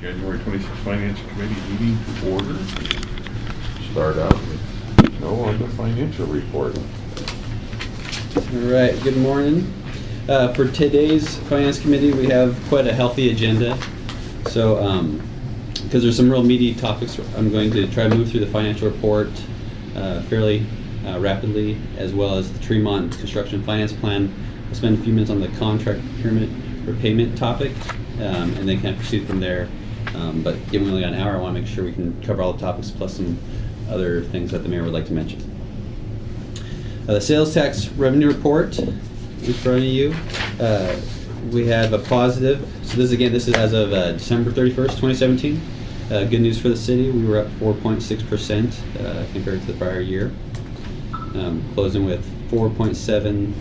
January 26th Finance Committee meeting to order. Start out with on the financial report. All right, good morning. For today's Finance Committee, we have quite a healthy agenda. So, because there's some real meaty topics, I'm going to try to move through the financial report fairly rapidly, as well as the Tremont Construction Finance Plan. We'll spend a few minutes on the contract procurement repayment topic, and then kind of proceed from there. But given we only got an hour, I want to make sure we can cover all the topics plus some other things that the mayor would like to mention. The sales tax revenue report in front of you. We have a positive. So this is as of December 31st, 2017. Good news for the city. We were up 4.6% compared to the prior year. Closing with $4.7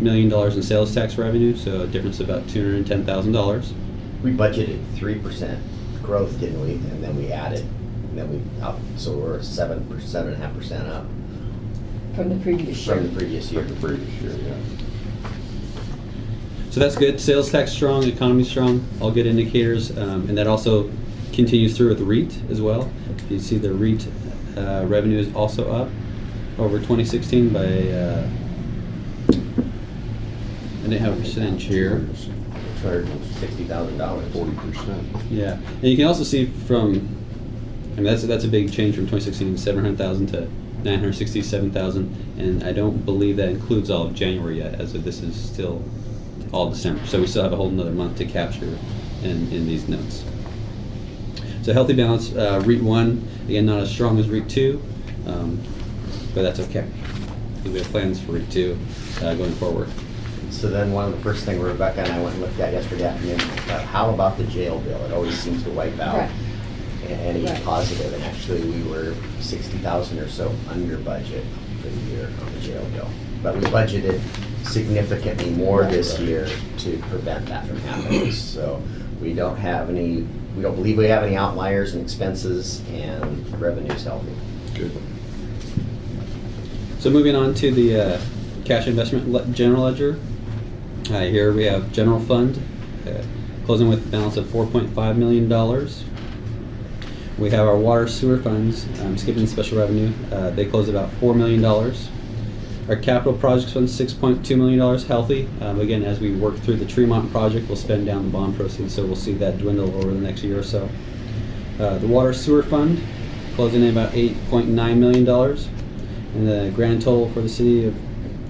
million in sales tax revenue, so a difference of about $210,000. We budgeted 3% growth, didn't we? And then we added, and then we up, so we're 7.5% up From the previous year. from the previous year. Like the previous year, yeah. So that's good. Sales tax strong, economy strong, all good indicators, and that also continues through with REIT as well. You see the REIT revenue is also up over 2016 by, I didn't have a percentage here. $260,000. 40%. Yeah, and you can also see from, I mean, that's a big change from 2016, 700,000 to 967,000, and I don't believe that includes all of January yet, as of this is still all December. So we still have a whole another month to capture in these notes. So healthy balance. REIT 1, again, not as strong as REIT 2, but that's okay. We have plans for REIT 2 going forward. So then one of the first things Rebecca and I went and looked at yesterday afternoon, how about the jail bill? It always seems to wipe out Right. any Right. positive, and actually we were 60,000 or so under budget for the year on the jail bill. But we budgeted significantly more this year to prevent that from happening. So we don't believe we have any outliers in expenses, and revenue's healthy. Good. So moving on to the cash investment general ledger. Here we have general fund closing with a balance of $4.5 million. We have our water sewer funds, skipping special revenue. They close about $4 million. Our capital projects fund, $6.2 million, healthy. Again, as we work through the Tremont project, we'll spend down the bond proceeds, so we'll see that dwindle over the next year or so. The water sewer fund closing in about $8.9 million. And the grand total for the city of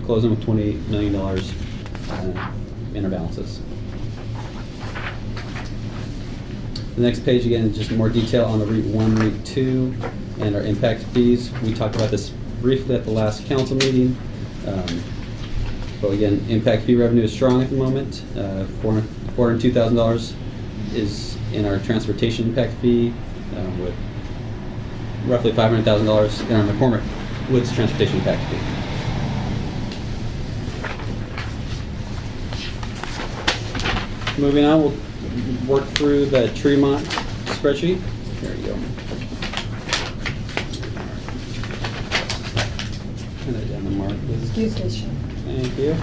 closing with $28 million in our balances. The next page again is just more detail on the REIT 1, REIT 2, and our impact fees. We talked about this briefly at the last council meeting. But again, impact fee revenue is strong at the moment. $402,000 is in our transportation impact fee, with roughly $500,000 in our McCormick Woods transportation impact fee. Moving on, we'll work through the Tremont spreadsheet. There you go. And I down the mark, please. Excuse me, Sean. Thank you.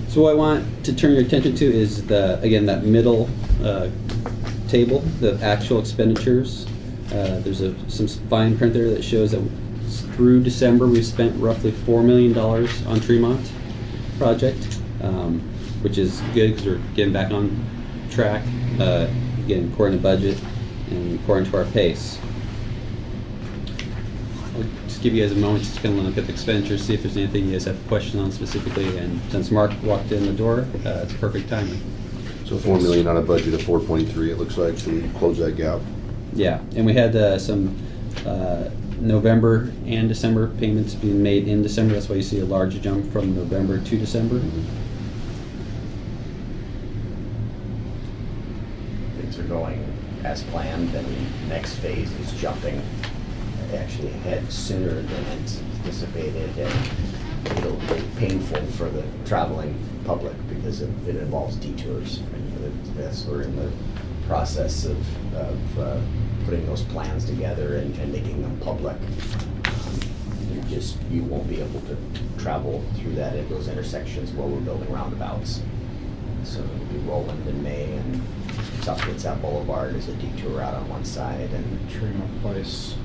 So what I want to turn your attention to is that middle table, the actual expenditures. There's some fine print there that shows that through December we've spent roughly $4 million on Tremont project, which is good because we're getting back on track, again according to budget and according to our pace. I'll just give you guys a moment to kind of look at the expenditures, see if there's anything you guys have questions on specifically. And since Mark walked in the door, it's perfect timing. So $4 million on a budget of 4.3, it looks like, so we close that gap. Yeah, and we had some November and December payments being made in December. That's why you see a large jump from November to December. Things are going as planned, and the next phase is jumping actually ahead sooner than anticipated, and it'll be painful for the traveling public because it involves detours. We're in the process of putting those plans together and making them public. just, you won't be able to travel through that at those intersections where we're building roundabouts. So it'll be Roland and May, and South Kitsap Boulevard is a detour route on one side, and Tremont Place,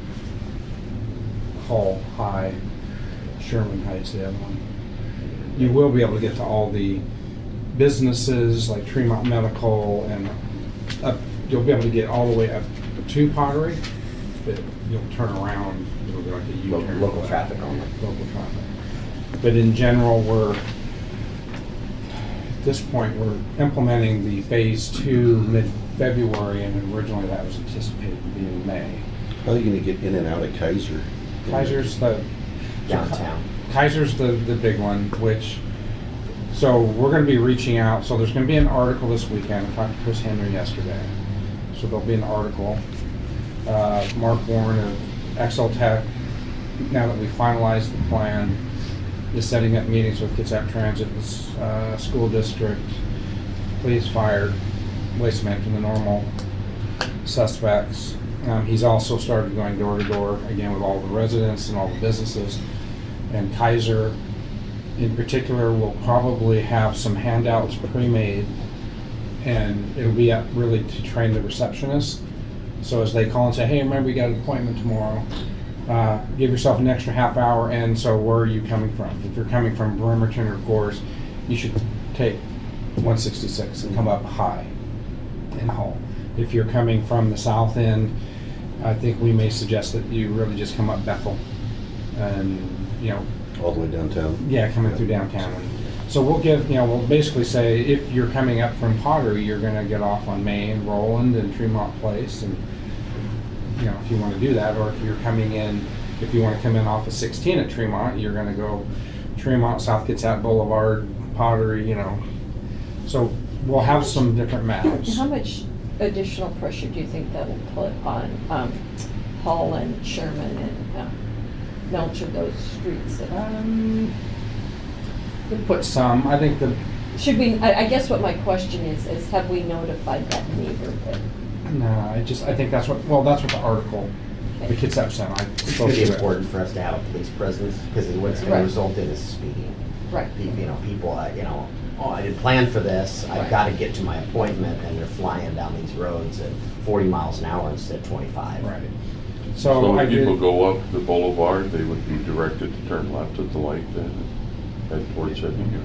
Hall High, Sherman Heights, the other one. You will be able to get to all the businesses like Tremont Medical, and you'll be able to get all the way up to Pottery, but you'll turn around, it'll be like a U-turn. local traffic only. Local traffic. But in general, at this point, we're implementing the phase 2 mid-February, and originally that was anticipated to be in May. How are you gonna get in and out of Kaiser? Kaiser's the Downtown. Kaiser's the big one, so we're gonna be reaching out, so there's gonna be an article this weekend. I talked to Chris Henry yesterday. So there'll be an article. Mark Warren of XL Tech, now that we finalized the plan, is setting up meetings with Kitsap Transit, school district, police, fire, waste management, the normal suspects. He's also started going door to door again with all the residents and all the businesses. And Kaiser, in particular, will probably have some handouts pre-made, and it'll be up really to train the receptionists. So as they call and say, hey, remember you got an appointment tomorrow, give yourself an extra half hour, and so where are you coming from? If you're coming from Bremerton or Gorse, you should take 166 and come up high in Hull. If you're coming from the south end, I think we may suggest that you really just come up Bethel and, All the way downtown? yeah, coming through downtown. So we'll we'll basically say if you're coming up from Pottery, you're gonna get off on Main, Roland, and Tremont Place, and if you want to do that, or if you're coming in, if you want to come in off of 16 at Tremont, you're gonna go Tremont, South Kitsap Boulevard, Pottery, So we'll have some different maps. How much additional pressure do you think that will put on Hall and Sherman and Melcher, those streets? We'll put some, I think Should we, I guess what my question is have we notified that neighborhood? I think that's what the article, the Kitsap sent, It's going to be important for us to have a police presence, because what's going Right. to result in is speeding. Right. People, oh, I didn't plan for this, I've Right. got to get to my appointment, and they're flying down these roads at 40 miles an hour instead of 25. Right. So So I if people did, go up the boulevard, they would be directed to turn left at the light then, and head towards Shedden.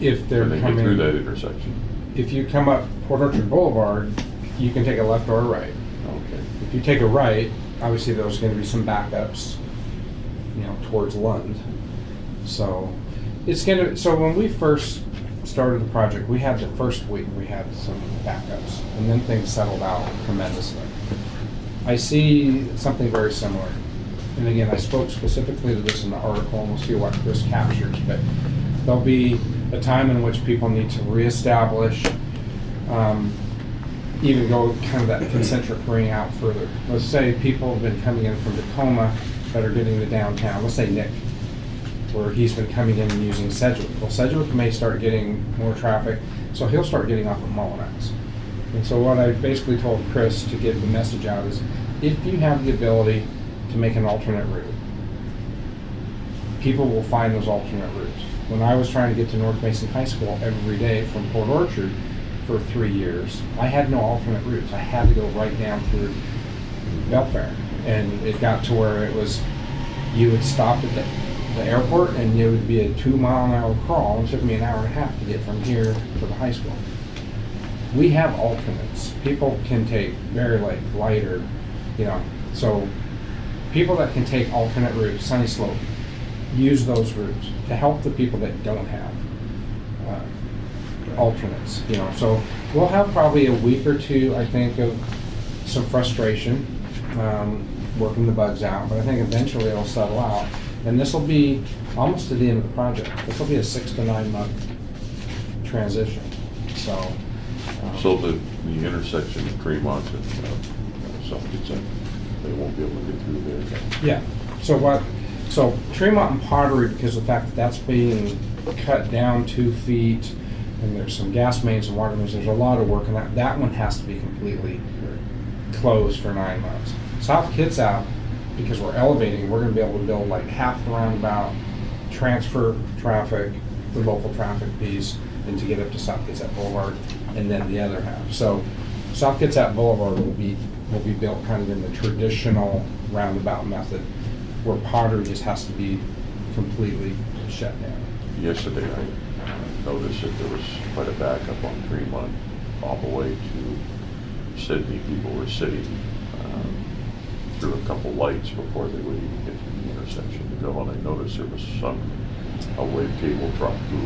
if they're When they get through that coming, intersection. if you come up Port Orchard Boulevard, you can take a left or a right. Okay. If you take a right, obviously there's gonna be some backups, towards Lund. So so when we first started the project, we had the first week, we had some backups, and then things settled out tremendously. I see something very similar. And again, I spoke specifically to this in the article, and we'll see what Chris captures, but there'll be a time in which people need to reestablish, even go kind of that concentric ring out further. Let's say people have been coming in from Tacoma that are getting to downtown. Let's say Nick, where he's been coming in and using Sedgwick. Well, Sedgwick may start getting more traffic, so he'll start getting off at Mullinax. And so what I basically told Chris to get the message out is, if you have the ability to make an alternate route, people will find those alternate routes. When I was trying to get to North Mason High School every day from Port Orchard for 3 years, I had no alternate routes. I had to go right down through Belfair. And it got to where it was, you would stop at the airport and it would be a 2-mile-an-hour crawl. It took me an hour and a half to get from here to the high school. We have alternates. People can take Berry Lake, lighter, so people that can take alternate routes, Sunny Slope, use those routes to help the people that don't have alternates. So we'll have probably a week or two, I think, of some frustration, working the bugs out, but I think eventually it'll settle out. And this will be almost to the end of the project. This will be a 6 to 9 month transition. So The intersection of Tremont and South Kitsap, they won't be able to get through there. yeah. So Tremont and Pottery, because of the fact that that's being cut down 2 feet, and there's some gas mains and water mains, there's a lot of work, and that one has to be completely closed for 9 months. South Kitsap, because we're elevating, we're gonna be able to build like half the roundabout, transfer traffic, the local traffic piece, and to get up to South Kitsap Boulevard, and then the other half. So South Kitsap Boulevard will be built kind of in the traditional roundabout method, where Pottery just has to be completely shut down. Yesterday, I noticed that there was quite a backup on Fremont all the way to Sydney. People were sitting through a couple lights before they would even get to the intersection to go, and I noticed there was a wave cable truck who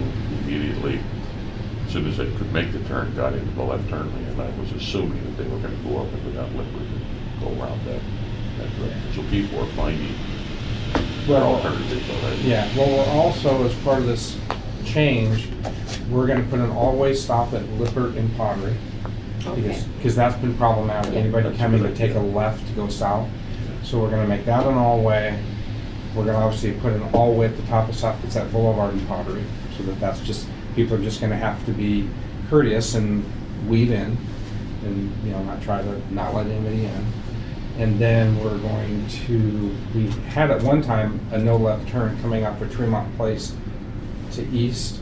immediately, as soon as they could make the turn, got into the left turn lane, and I was assuming that they were going to go up into that liquid and go around that direction. So people are finding alternatives already. Yeah, well, we're also, as part of this change, we're gonna put an all-way stop at Lippert and Pottery. Okay. Because that's been problematic, Yeah. anybody That's a coming good to take a idea. left to go south. So we're gonna make that an all-way. We're gonna obviously put an all-way at the top of South Kitsap Boulevard and Pottery, so that's just, people are just gonna have to be courteous and weave in, and, not try to not let anybody in. And then we're going to, we had at one time a no left turn coming up for Tremont Place to east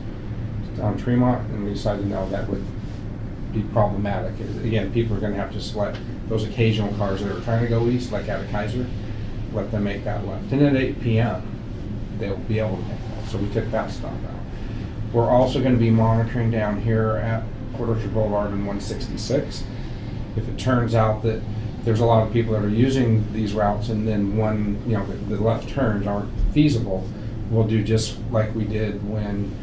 on Tremont, and we decided no, that would be problematic. Again, people are gonna have to just let those occasional cars that are trying to go east, like out of Kaiser, let them make that left. And at 8 p.m., they'll be able to make that. So we took that stop out. We're also gonna be monitoring down here at Port Orchard Boulevard and 166. If it turns out that there's a lot of people that are using these routes and then the left turns aren't feasible, we'll do just like we did when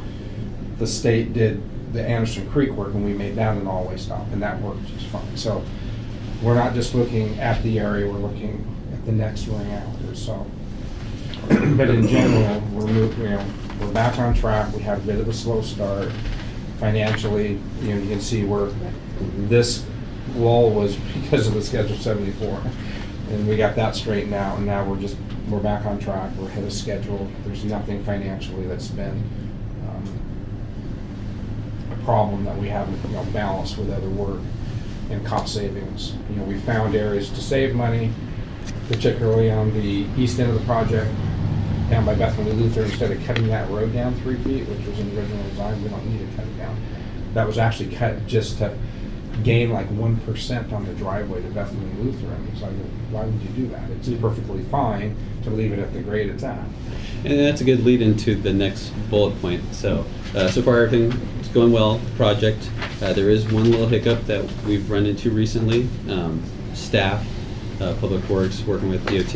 the state did the Anderson Creek work, and we made that an all-way stop, and that worked just fine. So we're not just looking at the area, we're looking at the next ring after, so. But in general, we're back on track. We had a bit of a slow start financially. You can see where this lull was because of the Schedule 74. And we got that straightened out, and now we're back on track. We're ahead of schedule. There's nothing financially that's been a problem that we haven't balanced with other work and cost savings. We found areas to save money, particularly on the east end of the project, down by Bethany Luther. Instead of cutting that road down 3 feet, which was in the original design, we don't need to cut it down. That was actually cut just to gain like 1% on the driveway to Bethany Luther. And it's like, why would you do that? It's perfectly fine to leave it at the grade it's at. And that's a good lead into the next bullet point. So far everything is going well, the project. There is one little hiccup that we've run into recently. Staff, Public Works, working with DOT.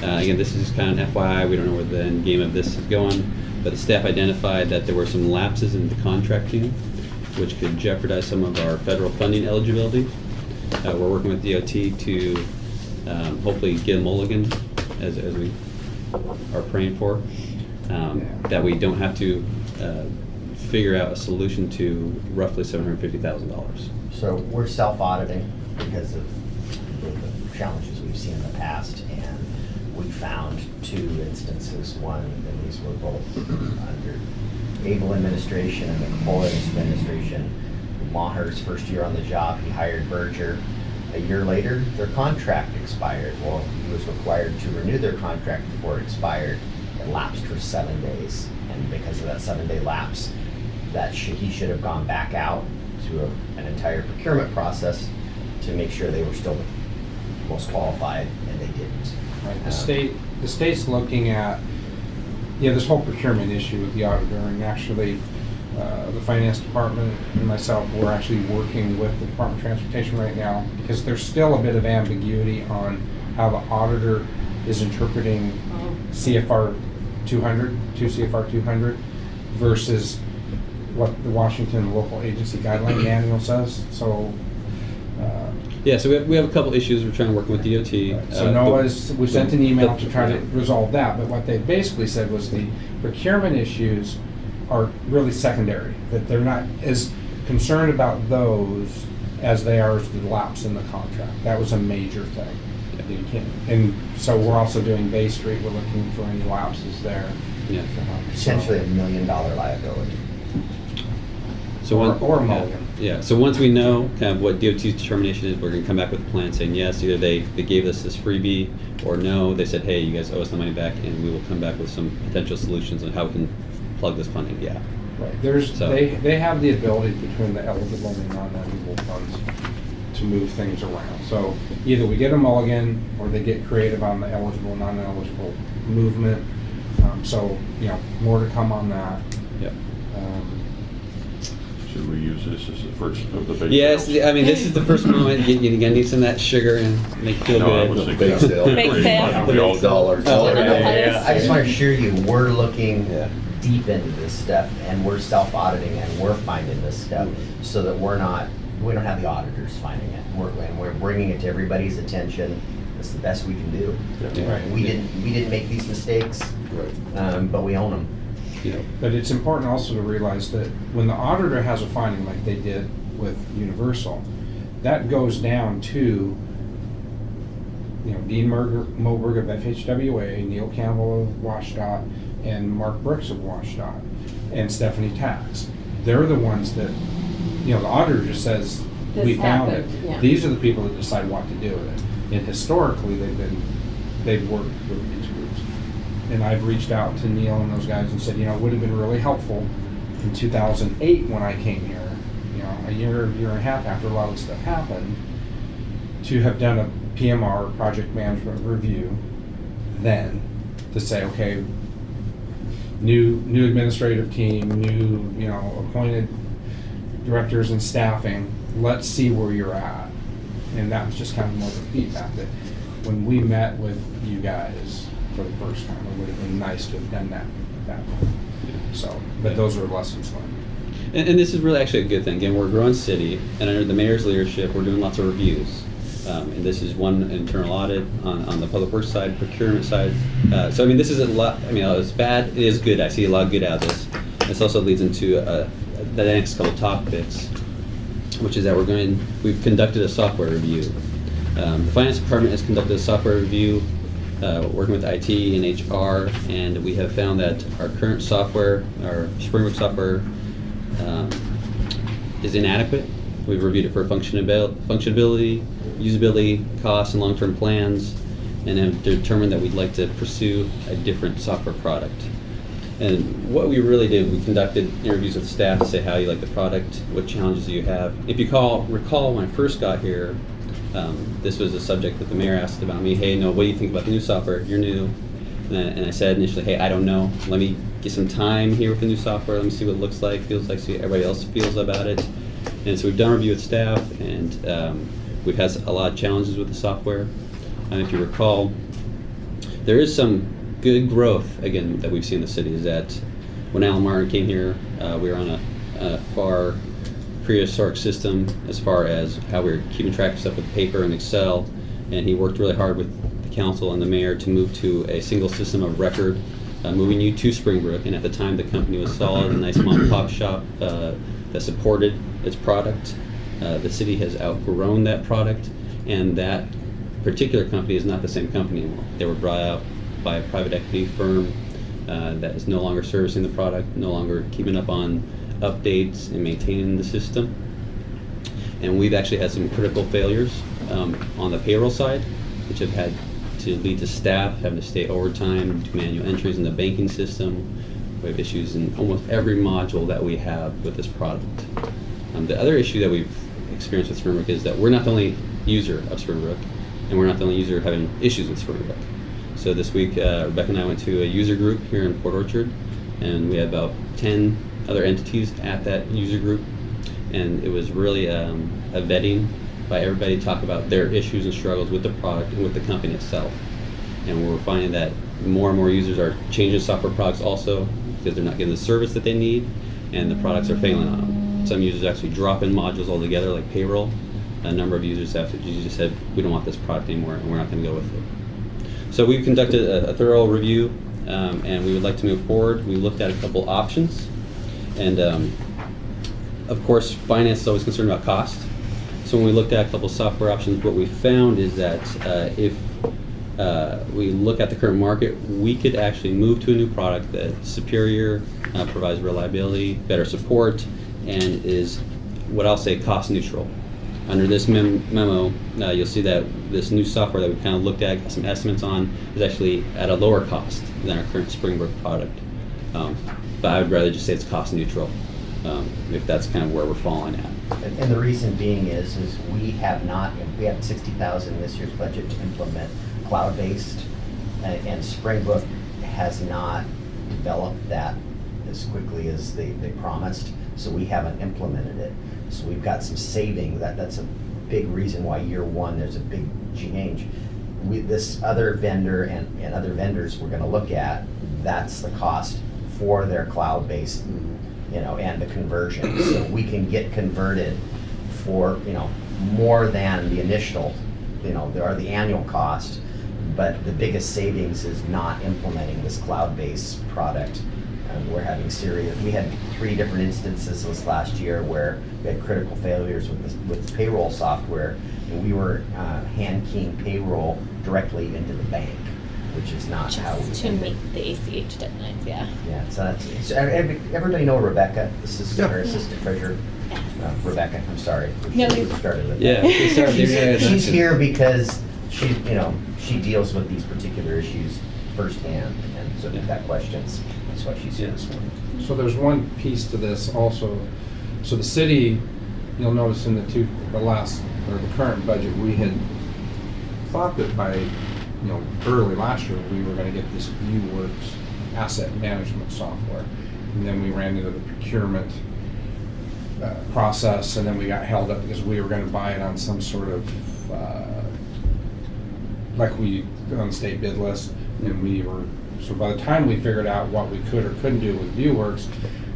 Again, this is kind of an FYI, we don't know where the end game of this is going, but the staff identified that there were some lapses in the contracting, which could jeopardize some of our federal funding eligibility. We're working with DOT to hopefully get a mulligan, as we are praying for, that we don't have to figure out a solution to roughly $750,000. So we're self-auditing because of the challenges we've seen in the past, and we found 2 instances. One, and these were both under Able administration and the Horace administration. Maher's first year on the job, he hired Berger. A year later, their contract expired. Well, he was required to renew their contract before it expired. It lapsed for 7 days, and because of that 7-day lapse, he should have gone back out to an entire procurement process to make sure they were still the most qualified, and they didn't. Right. The state's looking at this whole procurement issue with the auditor, and actually the finance department and myself, we're actually working with the Department of Transportation right now, because there's still a bit of ambiguity on how the auditor is interpreting CFR 200, 2 CFR 200 versus what the Washington Local Agency Guideline Manual says. So So we have a couple issues we're trying to work with DOT. So we sent an email to try to resolve that, but what they basically said was the procurement issues are really secondary, that they're not as concerned about those as they are as the lapse in the contract. That was a major thing. And so we're also doing Bay Street, we're looking for any lapses there. Potentially $1 million liability. So Or a mulligan. Yeah, so once we know kind of what DOT's determination is, we're gonna come back with a plan saying, yes, either they gave us this freebie, or no, they said, hey, you guys owe us the money back, and we will come back with some potential solutions on how we can plug this funding gap. Right, So- they have the ability between the eligible and non-eligible funds to move things around. So either we get a mulligan, or they get creative on the eligible, non-eligible movement. So, more to come on that. Yep. Should we use this as the first of the big? Yes, sales? I mean, this is the first moment, you're gonna need some of that sugar and make you feel No, I was good. thinking. Bake sale. Bake sale. We all $8 Oh, dollar. yeah. I just want to assure you, we're looking Yeah. deep into this stuff, and we're self-auditing, and we're finding this stuff, so that we don't have the auditors finding it. We're bringing it to everybody's attention. It's the best we can do. Yeah. We didn't make these mistakes, Right. but we own them. You know, But it's important also to realize that when the auditor has a finding like they did with Universal, that goes down to, Dean Moberg of FHWA, Neil Campbell of WashDOT, and Mark Brooks of WashDOT, and Stephanie Tax. They're the ones that, the auditor just says, This we found it. happened, yeah. These are the people that decide what to do with it. And historically, they've worked with these groups. And I've reached out to Neil and those guys and said, it would have been really helpful in 2008 when I came here, a year and a half after a lot of stuff happened, to have done a PMR, project management review, then to say, okay, new administrative team, new, appointed directors and staffing, let's see where you're at. And that was just kind of more of the feedback that when we met with you guys for the first time, it would have been nice to have done that way. So, but those are lessons learned. and this is really actually a good thing. Again, we're a growing city, and under the mayor's leadership, we're doing lots of reviews. And this is one internal audit on the public works side, procurement side. So I mean, this is a lot. I mean, it's bad. It is good. I see a lot of good out of this. This also leads into the next couple topics, which is that we've conducted a software review. The finance department has conducted a software review, working with IT and HR, and we have found that our current software, our Springbrook software, is inadequate. We've reviewed it for functionality, usability, costs, and long-term plans, and have determined that we'd like to pursue a different software product. And what we really did, we conducted interviews with staff to say how you like the product, what challenges you have. If you recall when I first got here, this was a subject that the mayor asked about me. Hey, what do you think about the new software? You're new. And I said initially, hey, I don't know. Let me get some time here with the new software. Let me see what it looks like, feels like, see what everybody else feels about it. And so we've done a review with staff, and we've had a lot of challenges with the software. And if you recall, there is some good growth, again, that we've seen in the city. Is that when Alan Martin came here, we were on a far prehistoric system as far as how we were keeping track of stuff with paper and Excel, and he worked really hard with the council and the mayor to move to a single system of record, moving you to Springbrook. And at the time, the company was solid, a nice mom and pop shop that supported its product. The city has outgrown that product, and that particular company is not the same company anymore. They were brought out by a private equity firm that is no longer servicing the product, no longer keeping up on updates and maintaining the system. And we've actually had some critical failures on the payroll side, which have had to lead to staff having to stay overtime, do manual entries in the banking system. We have issues in almost every module that we have with this product. The other issue that we've experienced with Springbrook is that we're not the only user of Springbrook, and we're not the only user having issues with Springbrook. So this week, Rebecca and I went to a user group here in Port Orchard, and we had about 10 other entities at that user group, and it was really a vetting by everybody to talk about their issues and struggles with the product and with the company itself. And we're finding that more and more users are changing software products also because they're not getting the service that they need, and the products are failing on them. Some users actually drop in modules altogether, like payroll. A number of users have just said, we don't want this product anymore, and we're not going to go with it. So we've conducted a thorough review, and we would like to move forward. We looked at a couple options, and of course, finance is always concerned about cost. So when we looked at a couple software options, what we found is that if we look at the current market, we could actually move to a new product that's superior, provides reliability, better support, and is what I'll say cost neutral. Under this memo, you'll see that this new software that we kind of looked at, got some estimates on, is actually at a lower cost than our current Springbrook product. But I would rather just say it's cost neutral, if that's kind of where we're falling at. And the reason being is we have 60,000 in this year's budget to implement cloud-based, and Springbrook has not developed that as quickly as they promised, so we haven't implemented it. So we've got some saving, that's a big reason why year one, there's a big change. This other vendor and other vendors we're gonna look at, that's the cost for their cloud-based, and the conversion. So we can get converted for, more than the initial, or the annual cost, but the biggest savings is not implementing this cloud-based product. We're having we had 3 different instances this last year where we had critical failures with payroll software, and we were hand keying payroll directly into the bank, which is not how we Just to meet the ACH deadlines, yeah. Yeah, so everybody know Rebecca, our assistant treasurer? Rebecca, I'm sorry. No, We you- started with Yeah, that. we started with that. She's here because she deals with these particular issues firsthand, and so if you've got questions, that's why she's here this morning. So there's one piece to this also. So the city, you'll notice in the current budget, we had thought that by, early last year, we were gonna get this ViewWorks asset management software. And then we ran into the procurement process, and then we got held up because we were gonna buy it on some sort of, on the state bid list. And so by the time we figured out what we could or couldn't do with ViewWorks,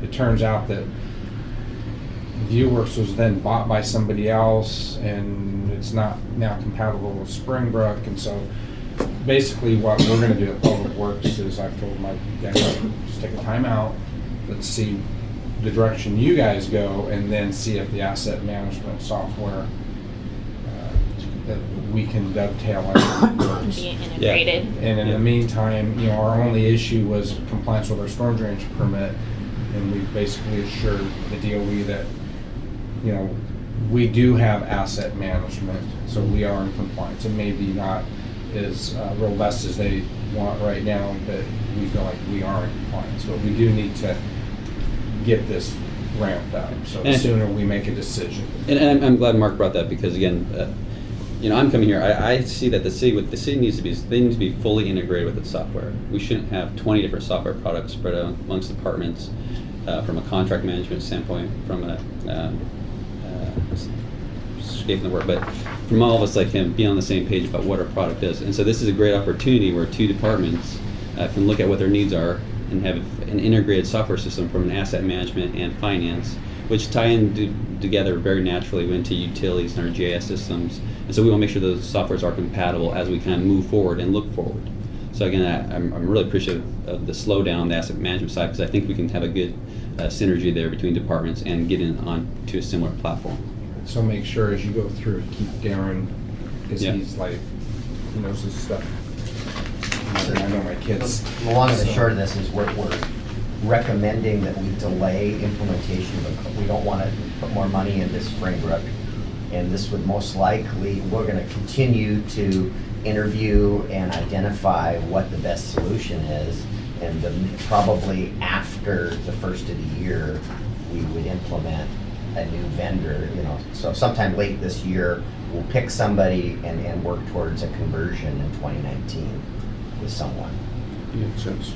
it turns out that ViewWorks was then bought by somebody else, and it's not now compatible with Springbrook. And so basically what we're gonna do at Public Works is, I've told my guys, just take a time out, let's see the direction you guys go, and then see if the asset management software that we can dovetail on works. Be integrated. And in the meantime, our only issue was compliance with our storm drainage permit, and we basically assured the DOE that, we do have asset management, so we are in compliance. It may be not as robust as they want right now, but we feel like we are in compliance. But we do need to get this ramped up, so the And- sooner we make a decision. And I'm glad Mark brought that, because again, I'm coming here, I see that the city needs to be fully integrated with its software. We shouldn't have 20 different software products spread out amongst departments, from a contract management standpoint, from a, escaping the word, but from all of us like him, be on the same page about what our product is. And so this is a great opportunity where 2 departments can look at what their needs are and have an integrated software system from an asset management and finance, which tie in together very naturally into utilities and our GIS systems. And so we want to make sure those softwares are compatible as we kind of move forward and look forward. So again, I'm really appreciative of the slowdown on the asset management side, because I think we can have a good synergy there between departments and get on to a similar platform. So make sure as you go through, keep Darren, because Yeah. he knows his stuff. I know my kids. The long and the So- short of this is we're recommending that we delay implementation, but we don't want to put more money into Springbrook. And this would most likely, we're going to continue to interview and identify what the best solution is. And probably after the first of the year, we would implement a new vendor, So sometime late this year, we'll pick somebody and work towards a conversion in 2019 with someone. Makes sense.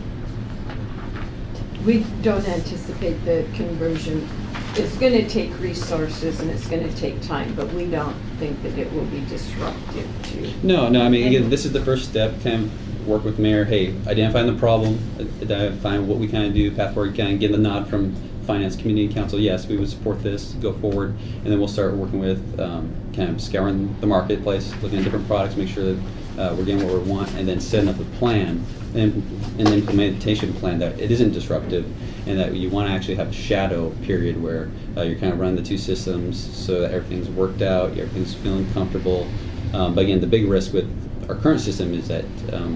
We don't anticipate the conversion. It's gonna take resources and it's gonna take time, but we don't think that it will be disruptive to. No, I mean, again, this is the first step, kind of work with mayor, hey, identifying the problem, identifying what we kind of do, path forward, kind of get the nod from finance community and council, yes, we would support this, go forward, and then we'll start working with, kind of scouring the marketplace, looking at different products, make sure that we're getting what we want, and then setting up a plan, and an implementation plan that it isn't disruptive, and that you want to actually have a shadow period where you're kind of running the 2 systems so that everything's worked out, everything's feeling comfortable. But again, the big risk with our current system is that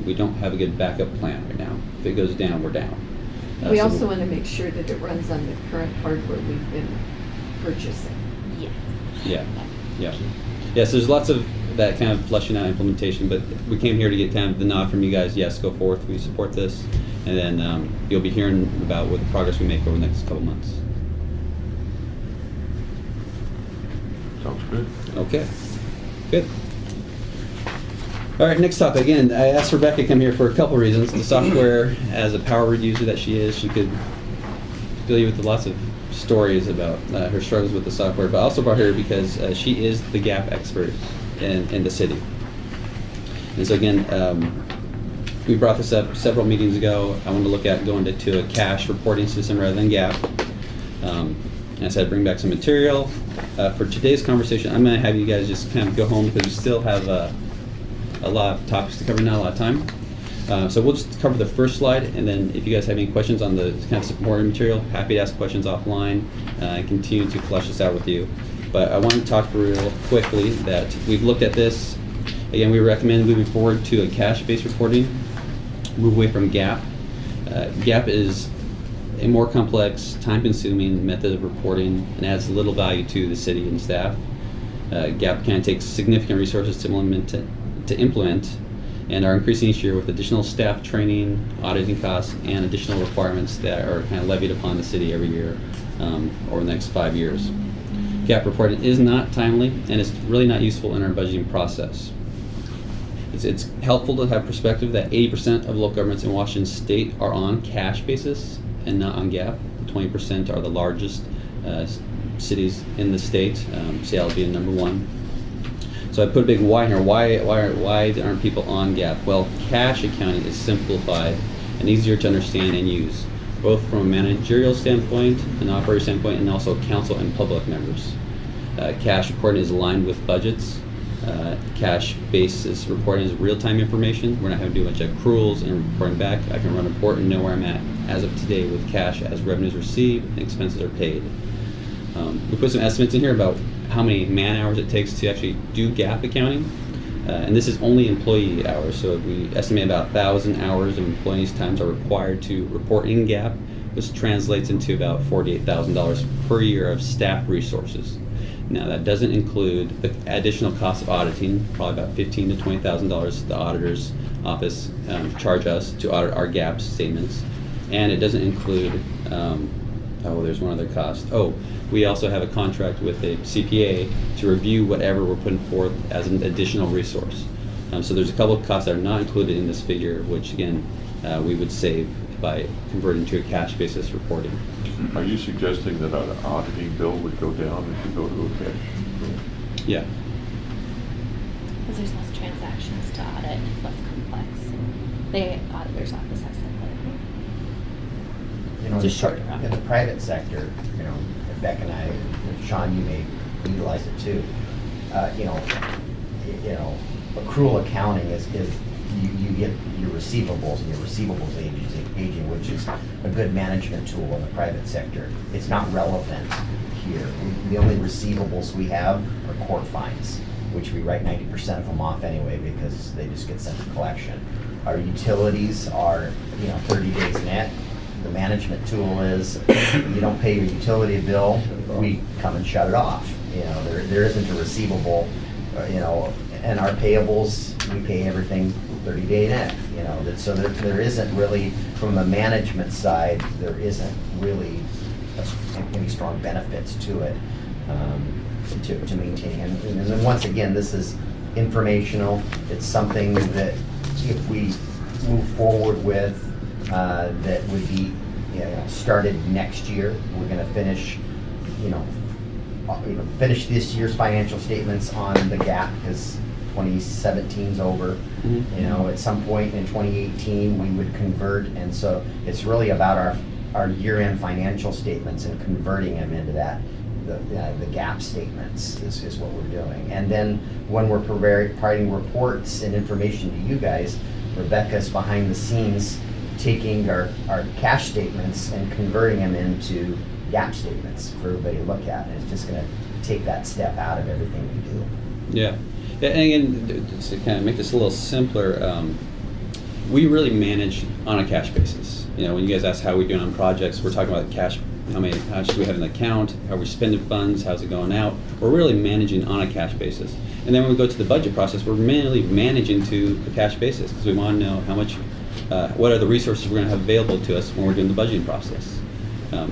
we don't have a good backup plan right now. If it goes down, we're down. We So- also want to make sure that it runs on the current hardware we've been purchasing. Yeah. Yeah, yeah. Yeah, so there's lots of that kind of fleshing out implementation, but we came here to get kind of the nod from you guys, yes, go forth, we support this, and then you'll be hearing about what the progress we make over the next couple months. Sounds good. Okay, good. All right, next topic. Again, I asked Rebecca to come here for a couple reasons. The software, as a power user that she is, she could fill you with lots of stories about her struggles with the software, but I also brought her because she is the GAP expert in the city. And so again, we brought this up several meetings ago. I wanted to look at going to a cash reporting system rather than GAP. And I said bring back some material. For today's conversation, I'm going to have you guys just kind of go home because we still have a lot of topics to cover, not a lot of time. So we'll just cover the first slide, and then if you guys have any questions on the kind of supporting material, happy to ask questions offline and continue to flesh this out with you. But I want to talk real quickly that we've looked at this. Again, we recommend moving forward to a cash-based reporting, move away from GAP. GAP is a more complex, time-consuming method of reporting and adds little value to the city and staff. GAP can take significant resources to implement and are increasing each year with additional staff training, auditing costs, and additional requirements that are kind of levied upon the city every year over the next 5 years. GAP reporting is not timely, and it's really not useful in our budgeting process. It's helpful to have perspective that 80% of local governments in Washington state are on cash basis and not on GAP. The 20% are the largest cities in the state, Seattle being number one. So I put a big why here. Why aren't people on GAP? Well, cash accounting is simplified and easier to understand and use, both from a managerial standpoint, an operator standpoint, and also council and public members. Cash reporting is aligned with budgets. Cash basis reporting is real-time information. We're not having to do a bunch of accruals and reporting back. I can run a report and know where I'm at as of today with cash as revenues received and expenses are paid. We put some estimates in here about how many man hours it takes to actually do GAP accounting. And this is only employee hours, so we estimate about 1,000 hours of employees' times are required to report in GAP, which translates into about $48,000 per year of staff resources. Now that doesn't include the additional cost of auditing, probably about $15,000 to $20,000 the auditor's office charge us to audit our GAP statements. And it doesn't include, there's one other cost. We also have a contract with a CPA to review whatever we're putting forth as an additional resource. So there's a couple of costs that are not included in this figure, which again, we would save by converting to a cash basis reporting. Are you suggesting that an auditing bill would go down if you go to a cash? Yeah. Because there's less transactions to audit, it's less complex. The auditor's office has that. You know, It's a shorter in the private sector, you know, Beck and I, Sean, you may utilize it too. You know, accrual accounting is you get your receivables and your receivables aging, which is a good management tool in the private sector. It's not relevant here. The only receivables we have are court fines, which we write 90% of them off anyway because they just get sent to collection. Our utilities are, 30 days net. The management tool is you don't pay your utility bill, we come and shut it off. There isn't a receivable, and our payables, we pay everything 30-day net. So there isn't really, from the management side, there isn't really any strong benefits to it to maintain. And then once again, this is informational. It's something that if we move forward with, that would be started next year. We're going to finish, finish this year's financial statements on the GAP because 2017's over. Mm-hmm. At some point in 2018 we would convert, and so it's really about our year-end financial statements and converting them into that. The GAP statements is what we're doing. And then when we're providing reports and information to you guys, Rebecca's behind the scenes taking our cash statements and converting them into GAP statements for everybody to look at. And it's just going to take that step out of everything we do. Yeah. And again, to kind of make this a little simpler, we really manage on a cash basis. When you guys ask how we're doing on projects, we're talking about cash how much do we have in the account, how we're spending funds, how's it going out. We're really managing on a cash basis. And then when we go to the budget process, we're mainly managing to a cash basis because we want to know how much, what are the resources we're going to have available to us when we're doing the budgeting process.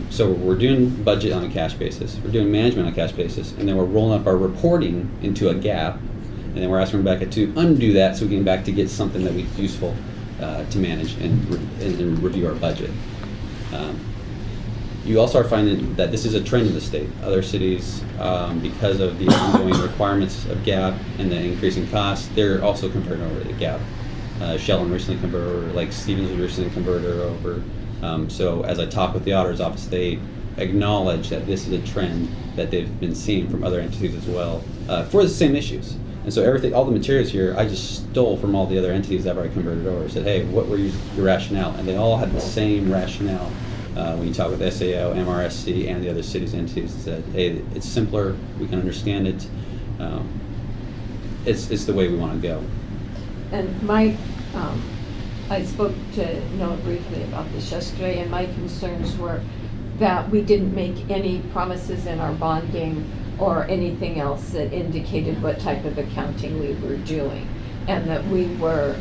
So we're doing budget on a cash basis, we're doing management on a cash basis, and then we're rolling up our reporting into a gap, and then we're asking Rebecca to undo that so we can back to get something that we useful to manage and review our budget. You also are finding that this is a trend in the state. Other cities, because of the ongoing requirements of GAP and the increasing costs, they're also converting over to GAP. Shelton recently converted over, like Stevens recently converted over. So as I talk with the auditor's office, they acknowledge that this is a trend that they've been seeing from other entities as well for the same issues. And so everything, all the materials here, I just stole from all the other entities that I converted over. Said, hey, what were your rationale? And they all had the same rationale. When you talk with SAO, MRSC, and the other cities entities, said, hey, it's simpler, we can understand it. It's the way we want to go. And I spoke to Noah briefly about this yesterday, and my concerns were that we didn't make any promises in our bonding or anything else that indicated what type of accounting we were doing. And that we were,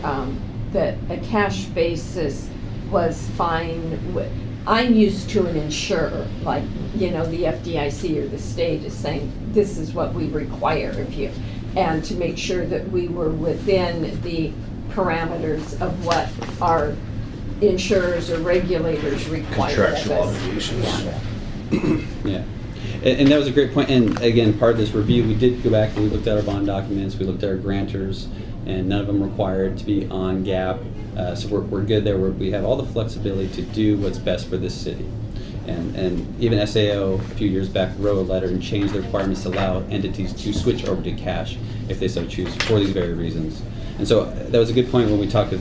that a cash basis was fine with, I'm used to an insurer, like, the FDIC or the state is saying, this is what we require of you. And to make sure that we were within the parameters of what our insurers or regulators require of us. Contractual obligations. Yeah. Yeah, and that was a great point. And again, part of this review, we did go back and we looked at our bond documents, we looked at our grantors, and none of them required to be on GAP. So we're good there. We have all the flexibility to do what's best for this city. And even SAO a few years back wrote a letter and changed the requirements to allow entities to switch over to cash if they so choose for these very reasons. And so that was a good point when we talked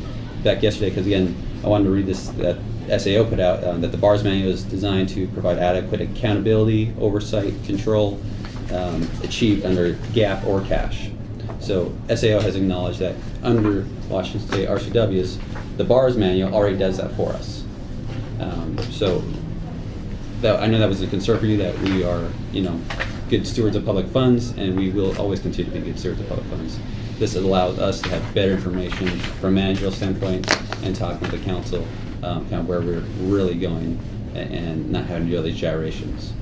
back yesterday, because again, I wanted to read this that SAO put out, that the BARS manual is designed to provide adequate accountability, oversight, control, achieved under GAP or cash. So SAO has acknowledged that under Washington State RCWs, the BARS manual already does that for us. So I know that was a concern for you, that we are, good stewards of public funds, and we will always continue to be good stewards of public funds. This allows us to have better information from a managerial standpoint and talking with the council, kind of where we're really going and not having to do all these gyrations.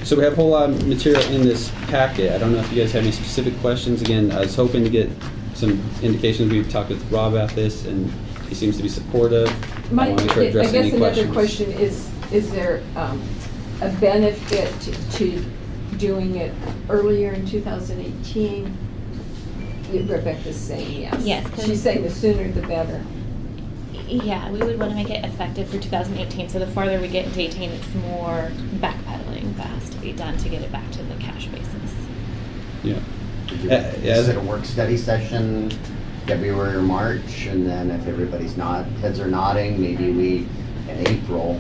So we have a whole lot of material in this packet. I don't know if you guys have any specific questions. Again, I was hoping to get some indications. We've talked with Rob about this, and he seems to be supportive. I want to make sure I address any questions. Another question is there a benefit to doing it earlier in 2018? Rebecca's saying yes. Yes, 'cause- She's saying the sooner the better. Yeah, we would want to make it effective for 2018, so the farther we get into 18, it's more backpedaling that has to be done to get it back to the cash basis. Yeah. Is it a work study session, February or March? And then if everybody's heads are nodding, maybe we, in April,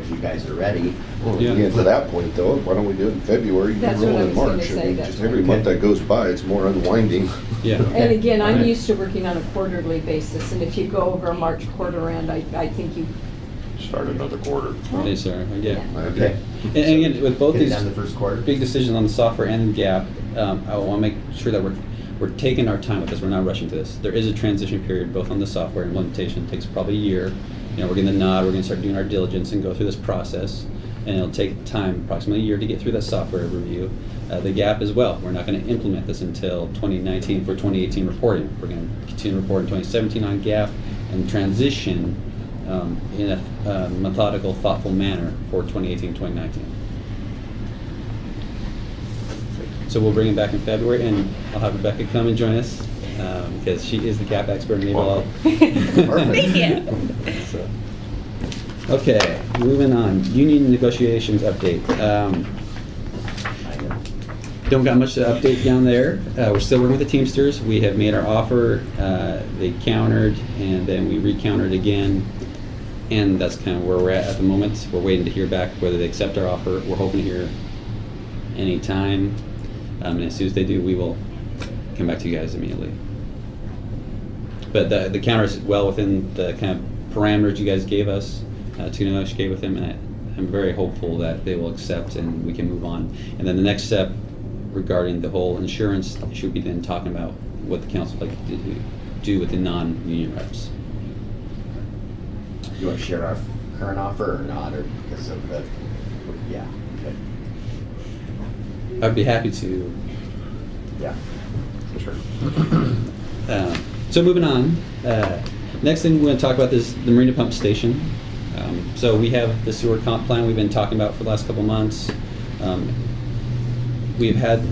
if you guys are ready. Well, Yeah. to get to that point though, why don't we do it in February, That's roll what I in was gonna March? say, I mean, that's just what- every month that goes by, it's more unwinding. Yeah. And again, I'm Alright. used to working on a quarterly basis, and if you go over a March quarter end, I think you. Start another quarter. Yes, sir. Yeah. I agree. Okay. And again, with both Get it these done the first quarter? big decisions on the software and GAP, I want to make sure that we're taking our time with this. We're not rushing to this. There is a transition period both on the software implementation. It takes probably a year. We're going to nod. We're going to start doing our diligence and go through this process. And it'll take time, approximately a year, to get through that software review. The GAP as well. We're not going to implement this until 2019 for 2018 reporting. We're going to continue to report in 2017 on GAP and transition in a methodical, thoughtful manner for 2018, 2019. So we'll bring it back in February, and I'll have Rebecca come and join us because she is the GAP expert. Maybe I'll. Thank you. So. Okay, moving on. Union negotiations update. Don't got much to update down there. We're still working with the Teamsters. We have made our offer. They countered, and then we recountered again. And that's kind of where we're at the moment. We're waiting to hear back whether they accept our offer. We're hoping to hear any time. And as soon as they do, we will come back to you guys immediately. But the counter is well within the kind of parameters you guys gave us, Tunash gave with him, and I'm very hopeful that they will accept and we can move on. And then the next step regarding the whole insurance should be then talking about what the council would like to do with the non-union reps. You want to share our current offer or not, or because of the, yeah, okay, I'd be happy to. yeah. Sure. So moving on, next thing we're going to talk about is the Marina Pump Station. So we have the sewer comp plan we've been talking about for the last couple months. We've had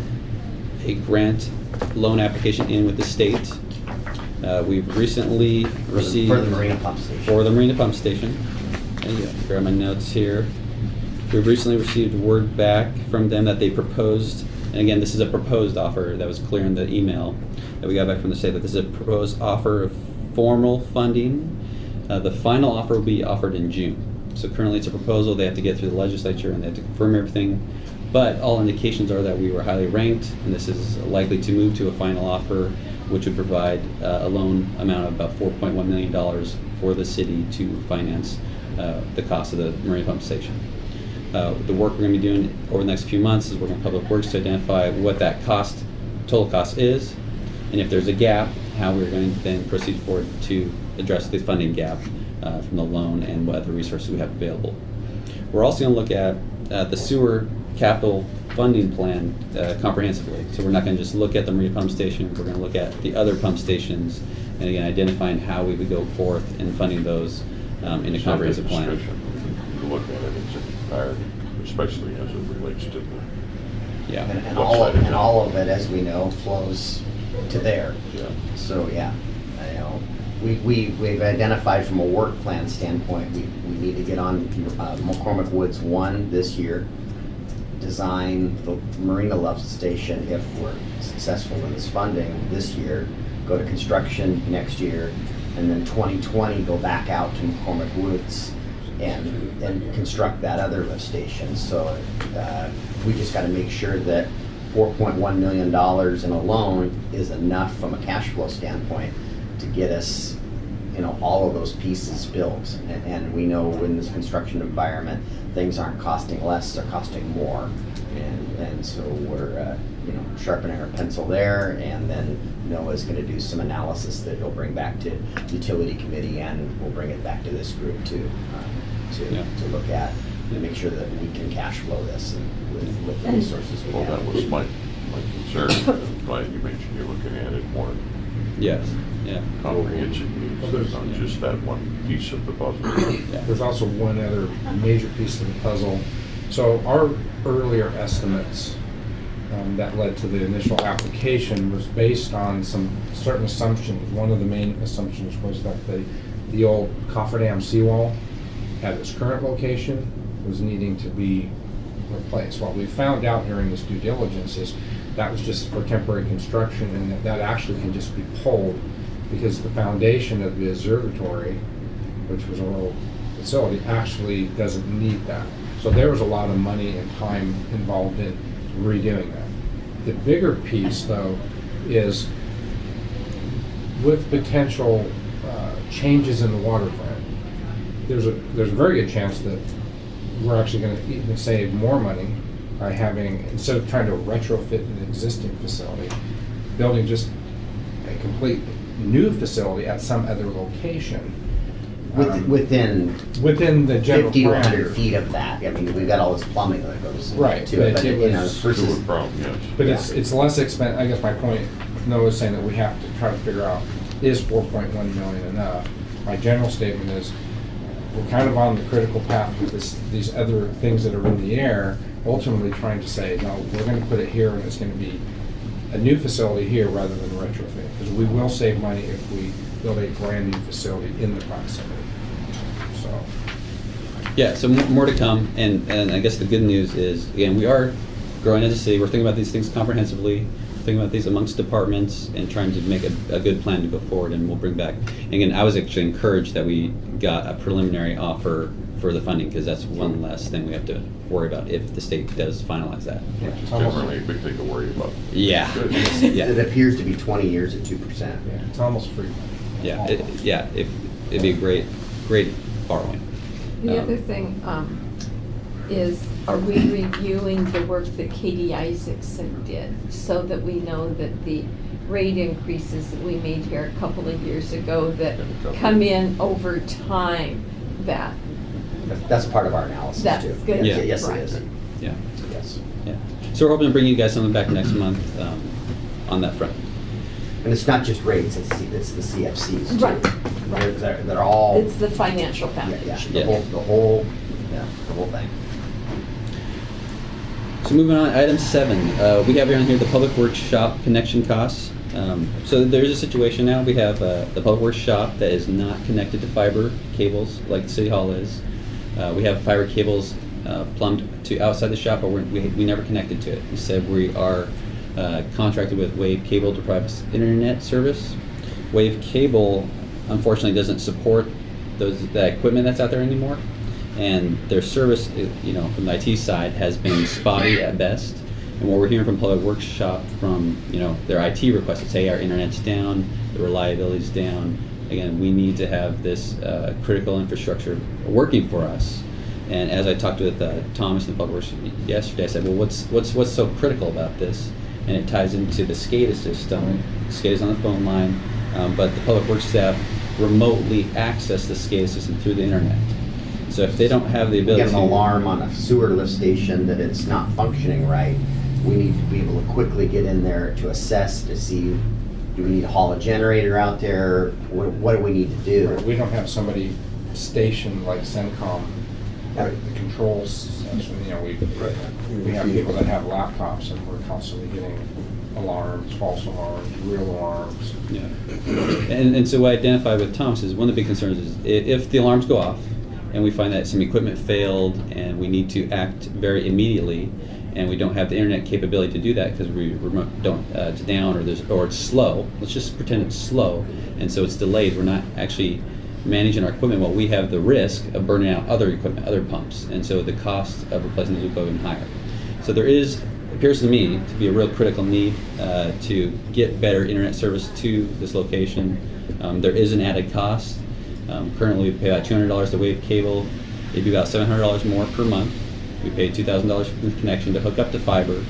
a grant loan application in with the state. We've recently received... For the Marina Pump Station. For the Marina Pump Station. And yeah, grab my notes here. We've recently received word back from them that they proposed, and again, this is a proposed offer that was clear in the email that we got back from the state, that this is a proposed offer of formal funding. The final offer will be offered in June. So currently it's a proposal, they have to get through the legislature and they have to confirm everything. But all indications are that we were highly ranked, and this is likely to move to a final offer, which would provide a loan amount of about $4.1 million for the city to finance the cost of the Marina Pump Station. The work we're going to be doing over the next few months is working with Public Works to identify what that total cost is, and if there's a gap, how we're going to then proceed forward to address the funding gap from the loan and what other resources we have available. We're also going to look at the sewer capital funding plan comprehensively. So we're not going to just look at the Marina Pump Station, we're going to look at the other pump stations, and again, identifying how we would go forth in funding those in a comprehensive plan. To look at it in its entirety, especially as it relates to the... Yeah. And all of it, as we know, flows to there. Yeah. So, yeah, I know. We've identified from a work plan standpoint, we need to get on McCormick Woods 1 this year, design the Marina Lift Station if we're successful in this funding this year, go to construction next year, and then 2020 go back out to McCormick Woods and construct that other lift station. So we just got to make sure that $4.1 million in a loan is enough from a cash flow standpoint to get us, all of those pieces built. And we know in this construction environment, things aren't costing less, they're costing more. And so we're, sharpening our pencil there, and then Noah's going to do some analysis that he'll bring back to utility committee, and we'll bring it back to this group to look at and make sure that we can cash flow this and with the resources we Well, have. that was my concern. I'm glad you mentioned you're looking at it more Yes. Yeah. comprehensively, so it's not just that one piece of the puzzle. Yeah. There's also one other major piece of the puzzle. So our earlier estimates that led to the initial application was based on some certain assumptions. One of the main assumptions was that the old cofferdam seawall at its current location was needing to be replaced. What we found out during this due diligence is that was just for temporary construction, and that actually can just be pulled because the foundation of the observatory, which was a little facility, actually doesn't need that. So there was a lot of money and time involved in redoing that. The bigger piece, though, is with potential changes in the waterfront, there's a very good chance that we're actually going to even save more money by having, instead of trying to retrofit an existing facility, building just a complete new facility at some other location. Within Within the general 50 to 100 parameters. feet of that. I mean, we've got all this plumbing that goes Right, to it, but but it was versus Sewer problem, yes. But it's less expensive. I guess my point, Noah is saying that we have to try to figure out, is 4.1 million enough? My general statement is, we're kind of on the critical path with these other things that are in the air, ultimately trying to say, no, we're going to put it here, and it's going to be a new facility here rather than retrofit, because we will save money if we build a brand new facility in the proximity. So, Yeah, so more to come, and I guess the good news is, again, we are growing as a city. We're thinking about these things comprehensively, thinking about these amongst departments, and trying to make a good plan to go forward, and we'll bring back. And again, I was actually encouraged that we got a preliminary offer for the funding, because that's one less thing we have to worry about if the state does finalize that. yeah, Which is it's almost, generally a big thing to worry about. Yeah. Good. it Yeah. appears to be 20 years at 2%. yeah, it's almost free money. Yeah, it'd be a great borrowing. The other thing is, are we reviewing the work that Katie Isaacson did so that we know that the rate increases that we made here a couple of years ago that come in over time, that That's part of our analysis That's too. good. Yeah. Yes, it Right. is. Yeah, Yes. yeah. So we're hoping to bring you guys something back next month on that front. And it's not just rates, it's the CFCs too. Right, right. They're all, it's the financial yeah, foundation. the whole thing. So moving on, item 7, we have on here the Public Works Shop connection costs. So there's a situation now, we have the Public Works Shop that is not connected to fiber cables like the City Hall is. We have fiber cables plumbed to outside the shop, but we never connected to it. Instead, we are contracted with Wave Cable to provide us internet service. Wave Cable, unfortunately, doesn't support that equipment that's out there anymore. And their service, from the IT side, has been spotty at best. And what we're hearing from Public Works Shop, from their IT requests, that say our internet's down, the reliability's down. Again, we need to have this critical infrastructure working for us. And as I talked with Thomas in Public Works yesterday, I said, well, what's so critical about this? And it ties into the SCADA system. SCADA's on the phone line, but the Public Works staff remotely access the SCADA system through the internet. So if they don't have the ability Get an alarm on a sewer lift station that it's not functioning right, we need to be able to quickly get in there to assess, to see, do we need to haul a generator out there? What do we need to do? We don't have somebody stationed like CENTCOM at Right. the controls section, we have people that have laptops and we're constantly getting alarms, false alarms, real alarms. Yeah. And so what I identified with Thomas is one of the big concerns is if the alarms go off and we find that some equipment failed and we need to act very immediately and we don't have the internet capability to do that because we don't, it's down or it's slow. Let's just pretend it's slow, and so it's delayed. We're not actually managing our equipment. Well, we have the risk of burning out other equipment, other pumps, and so the cost of replacing those will go even higher. So there appears to me to be a real critical need to get better internet service to this location. There is an added cost. Currently, we pay about $200 to Wave Cable. It'd be about $700 more per month. We pay $2,000 for the connection to hook up to fiber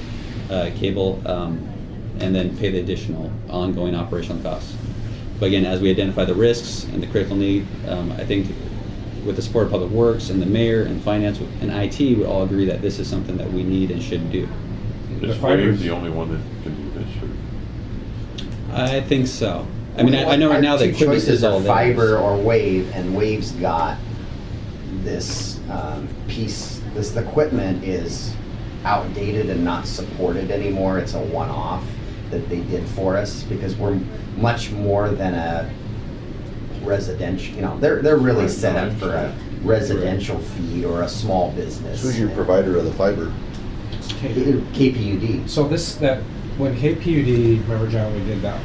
cable, and then pay the additional ongoing operational costs. But again, as we identify the risks and the critical need, I think with the support of Public Works and the mayor and finance and IT, we all agree that this is something that we need and should do. The Is Wave fibers- the only one that can do this? Or? I think so. I mean, I know right now the Our two equipment choices is all are there. fiber or Wave, and Wave's got this piece. This equipment is outdated and not supported anymore. It's a one-off that they did for us because we're much more than a residential. They're really set up for a residential feed or a small business. Who's your provider of the fiber? KPUD. So when KPUD, remember John, we did that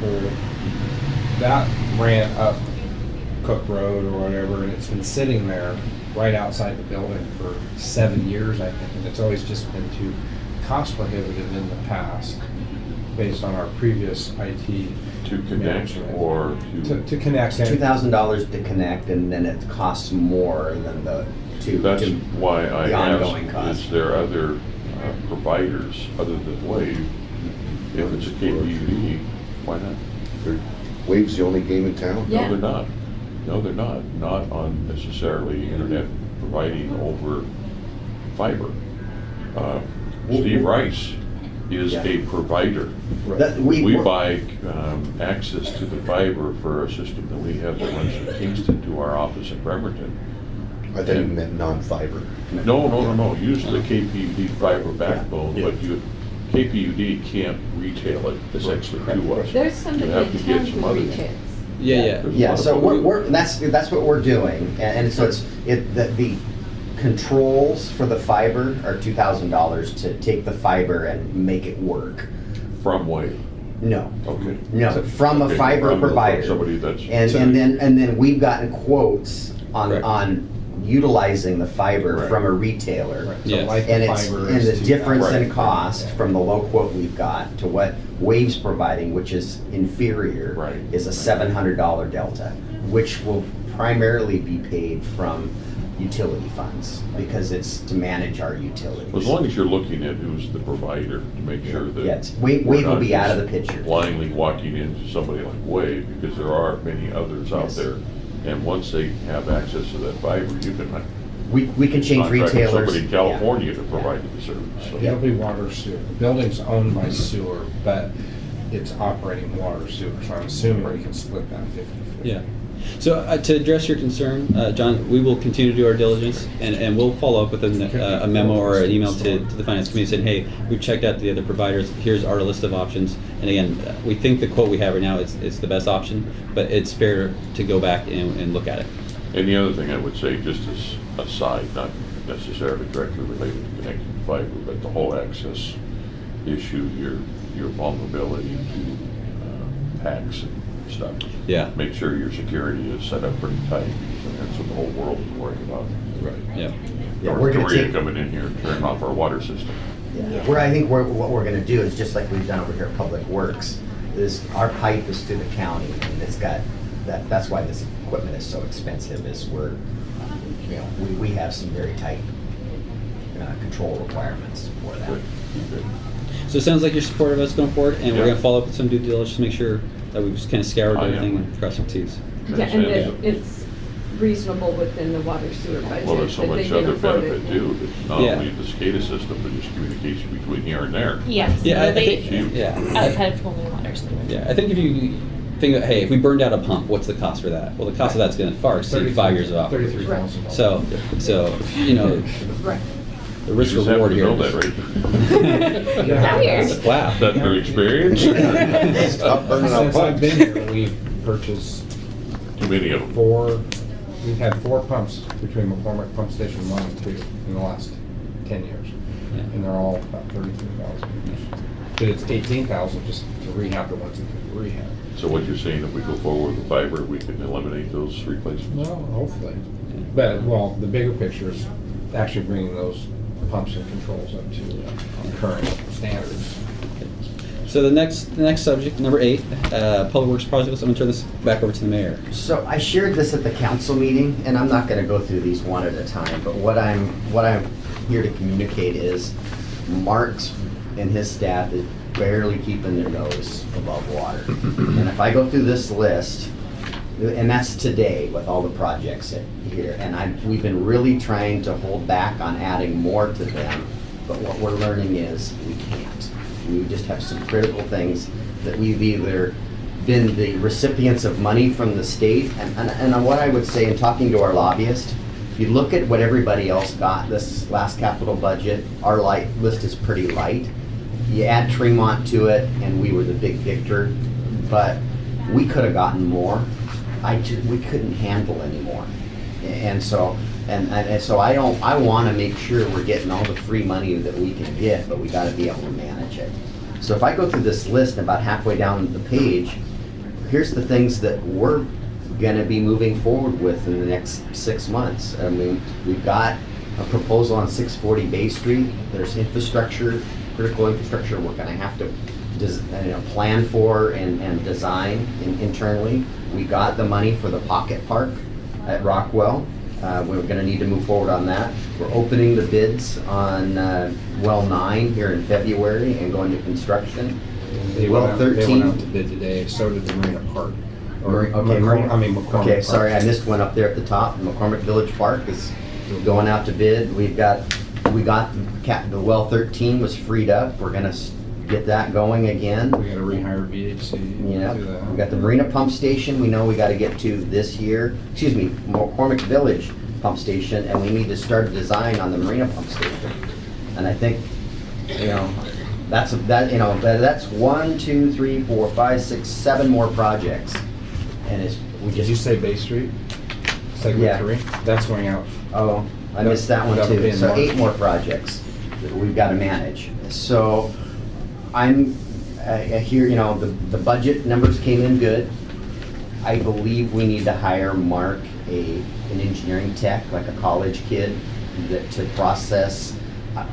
ran up Cook Road or whatever, and it's been sitting there right outside the building for 7 years, I think, and it's always just been too cost prohibitive in the past, based on our previous IT. To connect management. or To connect. and- $2,000 to connect, and then it costs more than the two. That's why I the ongoing asked, cost. is there other providers other than Wave? If it's a KPUD, why not? Wave's the only game in town? Yeah. No, they're not. No, they're not. Not on necessarily internet providing over fiber. Steve Rice is Yeah. a provider. That- We buy access to the fiber for a system that we have that runs from Kingston to our office in Bremerton. I thought you meant non-fiber. No. Use the KPUD fiber backbone, but KPUD can't retail it essentially to us. There's somebody You have in to get town some who other- retails. Yeah. Yeah, so that's what we're doing, and so the controls for the fiber are $2,000 to take the fiber and make it work. From Wave. No, Okay. no, from a Okay, fiber from provider. somebody that's. And then we've gotten quotes Correct. on utilizing the fiber Right. from a retailer. Right, so Yes. like And the it's, fiber and is the 2,000. difference in Right. cost from the low quote we've got to what Wave's providing, which is inferior, Right. is a $700 delta, which will primarily be paid from utility funds, because it's to manage our utilities. As long as you're looking at who's the provider to make sure that. Yeah, Wave we're will not be out of just the picture. blindly walking into somebody like Wave, because there are many others out Yes. there. And once they have access to that fiber, you can We can change contract with retailers. somebody in yeah. California to provide you the service. So. It'll be water sewer. The building's owned by sewer, but it's operating water sewer, so I'm assuming we can split that 50/50. Yeah. So to address your concern, John, we will continue to do our diligence, and we'll follow up with a memo or an email to the finance committee saying, hey, we've checked out the other providers, here's our list of options. And again, we think the quote we have right now is the best option, but it's fair to go back and look at it. And the other thing I would say, just as a side, not necessarily directly related to connecting fiber, but the whole access issue, your vulnerability to hacks and stuff. Yeah. Make sure your security is set up pretty tight, because that's what the whole world is worried about. Right. Yeah. Yeah, North we're gonna Korea take- coming in here and turning off our water system. Yeah. Where I think what we're gonna do is just like we've done over here at Public Works, is our pipe is to the county, and it's got, that's why this equipment is so expensive, is we have some very tight control requirements for that. Good, good. So it sounds like you're supportive of us going forward, and we're Yeah. going to follow up with some due diligence to make sure that we've just kind of scoured I am. everything and crossed some Ts. Yeah, and that it's reasonable within the water sewer budget. Well, there's so that they much can other afford it. benefit too, that's not Yeah. only the SCADA system, but just communication between here and there. Yes, Yeah, I it'll be think, yeah. outside of Tolman Water Sewer. Yeah, I think if you think, hey, if we burned out a pump, what's the cost for that? Well, the cost of that's going to far exceed 5 years of operation. $33,000. So, you know, Right. the risk You just have reward to here. know that, right? Yeah. Weird. Wow. Is that their experience? Stop burning out Since I've pumps. been here, we've purchased Too many of them. we've had 4 pumps between McCormick Pump Station 1 and 2 in the last 10 years. Yeah. And they're all about 33,000 each. But it's 18,000 just to rehab the ones that can be rehabbed. So what you're saying, if we go forward with fiber, we can eliminate those replacements? Well, hopefully. But, well, the bigger picture is actually bringing those pumps and controls up to current standards. So the next subject, number 8, Public Works projects. I'm going to turn this back over to the mayor. So I shared this at the council meeting, and I'm not gonna go through these one at a time, but what I'm here to communicate is Mark's and his staff is barely keeping their nose above water. And if I go through this list, and that's today with all the projects here, and we've been really trying to hold back on adding more to them, but what we're learning is we can't. We just have some critical things that we've either been the recipients of money from the state, and what I would say in talking to our lobbyist, if you look at what everybody else got this last capital budget, our list is pretty light. You add Tremont to it, and we were the big victor, but we could have gotten more. We couldn't handle anymore. And so I want to make sure we're getting all the free money that we can get, but we got to be able to manage it. So if I go through this list, about halfway down the page, here's the things that we're going to be moving forward with in the next 6 months. I mean, we've got a proposal on 640 Bay Street. There's infrastructure, critical infrastructure we're going to have to plan for and design internally. We got the money for the pocket park at Rockwell. We're going to need to move forward on that. We're opening the bids on Well 9 here in February and going to construction. They Well went out- They 13. went out to bid today, so did the Marina Park. Or Okay, McCormick Okay, Park. sorry, I missed one up there at the top. McCormick Village Park is going out to bid. We got the Well 13 was freed up. We're gonna get that going again. We gotta rehire VHC. Yeah, do that. we got the Marina Pump Station, we know we gotta get to this year, McCormick Village Pump Station, and we need to start a design on the Marina Pump Station. And I think, that's 1, 2, 3, 4, 5, 6, 7 more projects. And we Did you just, say Bay Street? Yeah. Segment 3? That's going out. oh, I missed that one That'll be too. in So March. 8 more projects that we've gotta manage. So I hear, the budget numbers came in good. I believe we need to hire Mark an engineering tech, like a college kid, that to process.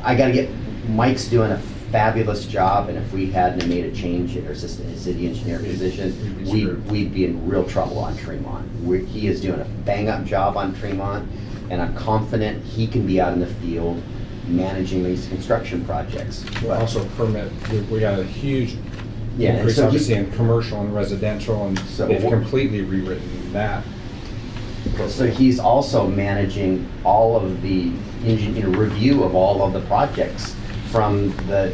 I gotta get, Mike's doing a fabulous job, and if we hadn't made a change in our assistant city engineer position, we'd be in real trouble on Tremont. He is doing a bang-up job on Tremont, and I'm confident he can be out in the field managing these construction projects. We'll also permit, we got a huge Yeah, and increase so he- obviously in commercial and residential, and So they've what- completely rewritten that. So he's also managing all of the review of all of the projects from the,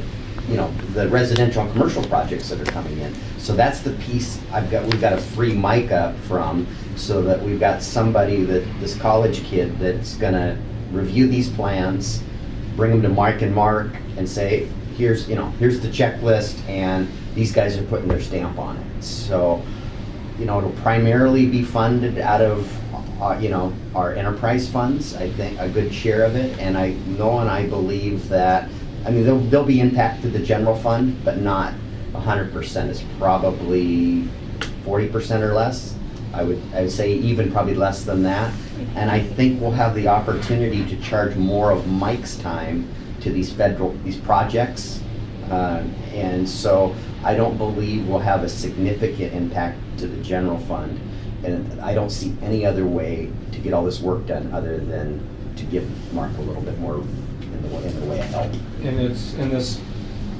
the residential and commercial projects that are coming in. So that's the piece we've got to free Mike up from, so that we've got somebody this college kid that's gonna review these plans, bring them to Mike and Mark and say, here's the checklist, and these guys are putting their stamp on it. So, it'll primarily be funded out of, our enterprise funds, I think, a good share of it. And I know and I believe that, there'll be impact to the general fund, but not 100%. It's probably 40% or less. I would say even probably less than that. And I think we'll have the opportunity to charge more of Mike's time to these projects. And so I don't believe we'll have a significant impact to the general fund. And I don't see any other way to get all this work done other than to give Mark a little bit more in the way of help. And this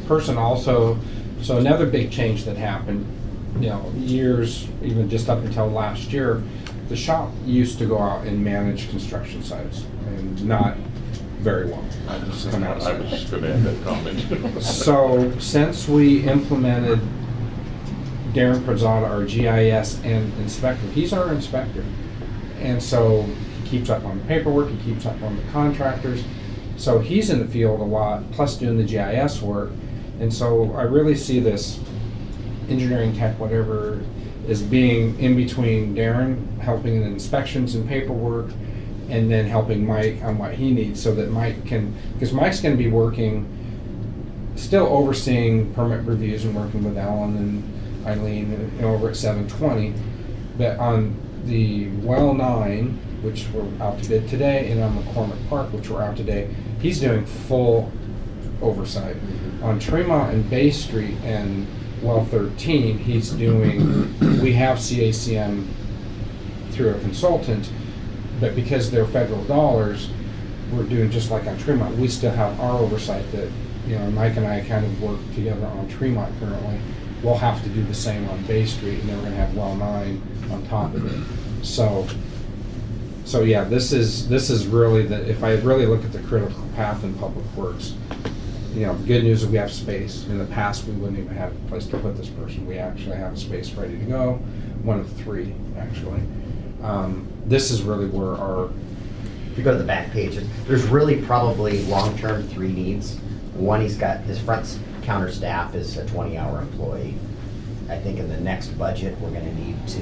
person also, so another big change that happened, years, even just up until last year, the shop used to go out and manage construction sites, and not very well. I just come out and say I was gonna add that comment. So since we implemented Darren Prezada, our GIS and inspector, he's our inspector. And so he keeps up on the paperwork, he keeps up on the contractors. So he's in the field a lot, plus doing the GIS work. And so I really see this engineering tech, whatever, as being in between Darren, helping in inspections and paperwork, and then helping Mike on what he needs, so that Mike can, because Mike's gonna be working, still overseeing permit reviews and working with Alan and Eileen over at 720, but on the Well 9, which we're out to bid today, and on McCormick Park, which we're out today, he's doing full oversight. On Tremont and Bay Street and Well 13, he's doing, we have CACM through a consultant, but because they're federal dollars, we're doing just like on Tremont. We still have our oversight that, Mike and I kind of work together on Tremont currently. We'll have to do the same on Bay Street, and then we're gonna have Well 9 on top of it. So yeah, this is really if I really look at the critical path in public works, the good news is we have space. In the past, we wouldn't even have a place to put this person. We actually have a space ready to go, one of 3 actually. This is really where If you go to the back page, there's really probably long-term 3 needs. One, he's got his front counter staff is a 20-hour employee. I think in the next budget, we're gonna need to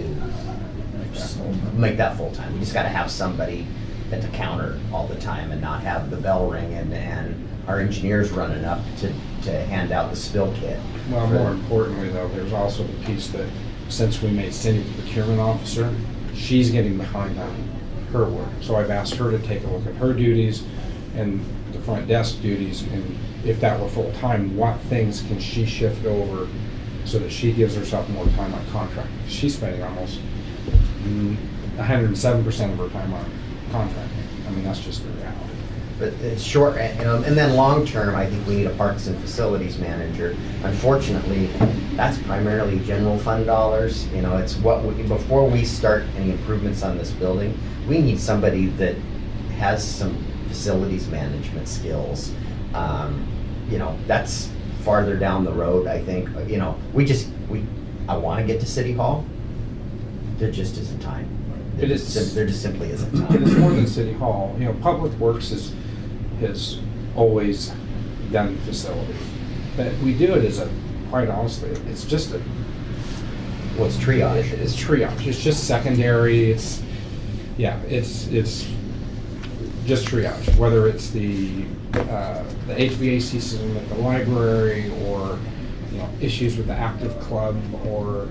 make that full-time. We just gotta have somebody at the counter all the time and not have the bell ring and our engineers running up to hand out the spill kit. Well, more importantly though, there's also the piece that since we made Cindy the procurement officer, she's getting behind on her work. So I've asked her to take a look at her duties and the front desk duties, and if that were full-time, what things can she shift over so that she gives herself more time on contract? She's spending almost 107% of her time on contract. That's just the reality. But it's short, and then long-term, I think we need a parks and facilities manager. Unfortunately, that's primarily general fund dollars. It's before we start any improvements on this building, we need somebody that has some facilities management skills. That's farther down the road, I think. I want to get to City Hall. There just isn't time. There just simply isn't time. And it's more than City Hall. Public Works has always done facilities. But we do it quite honestly, it's just Well, it's triage. It's triage. It's just secondary. It's just triage. Whether it's the HVAC system at the library, or issues with the active club, or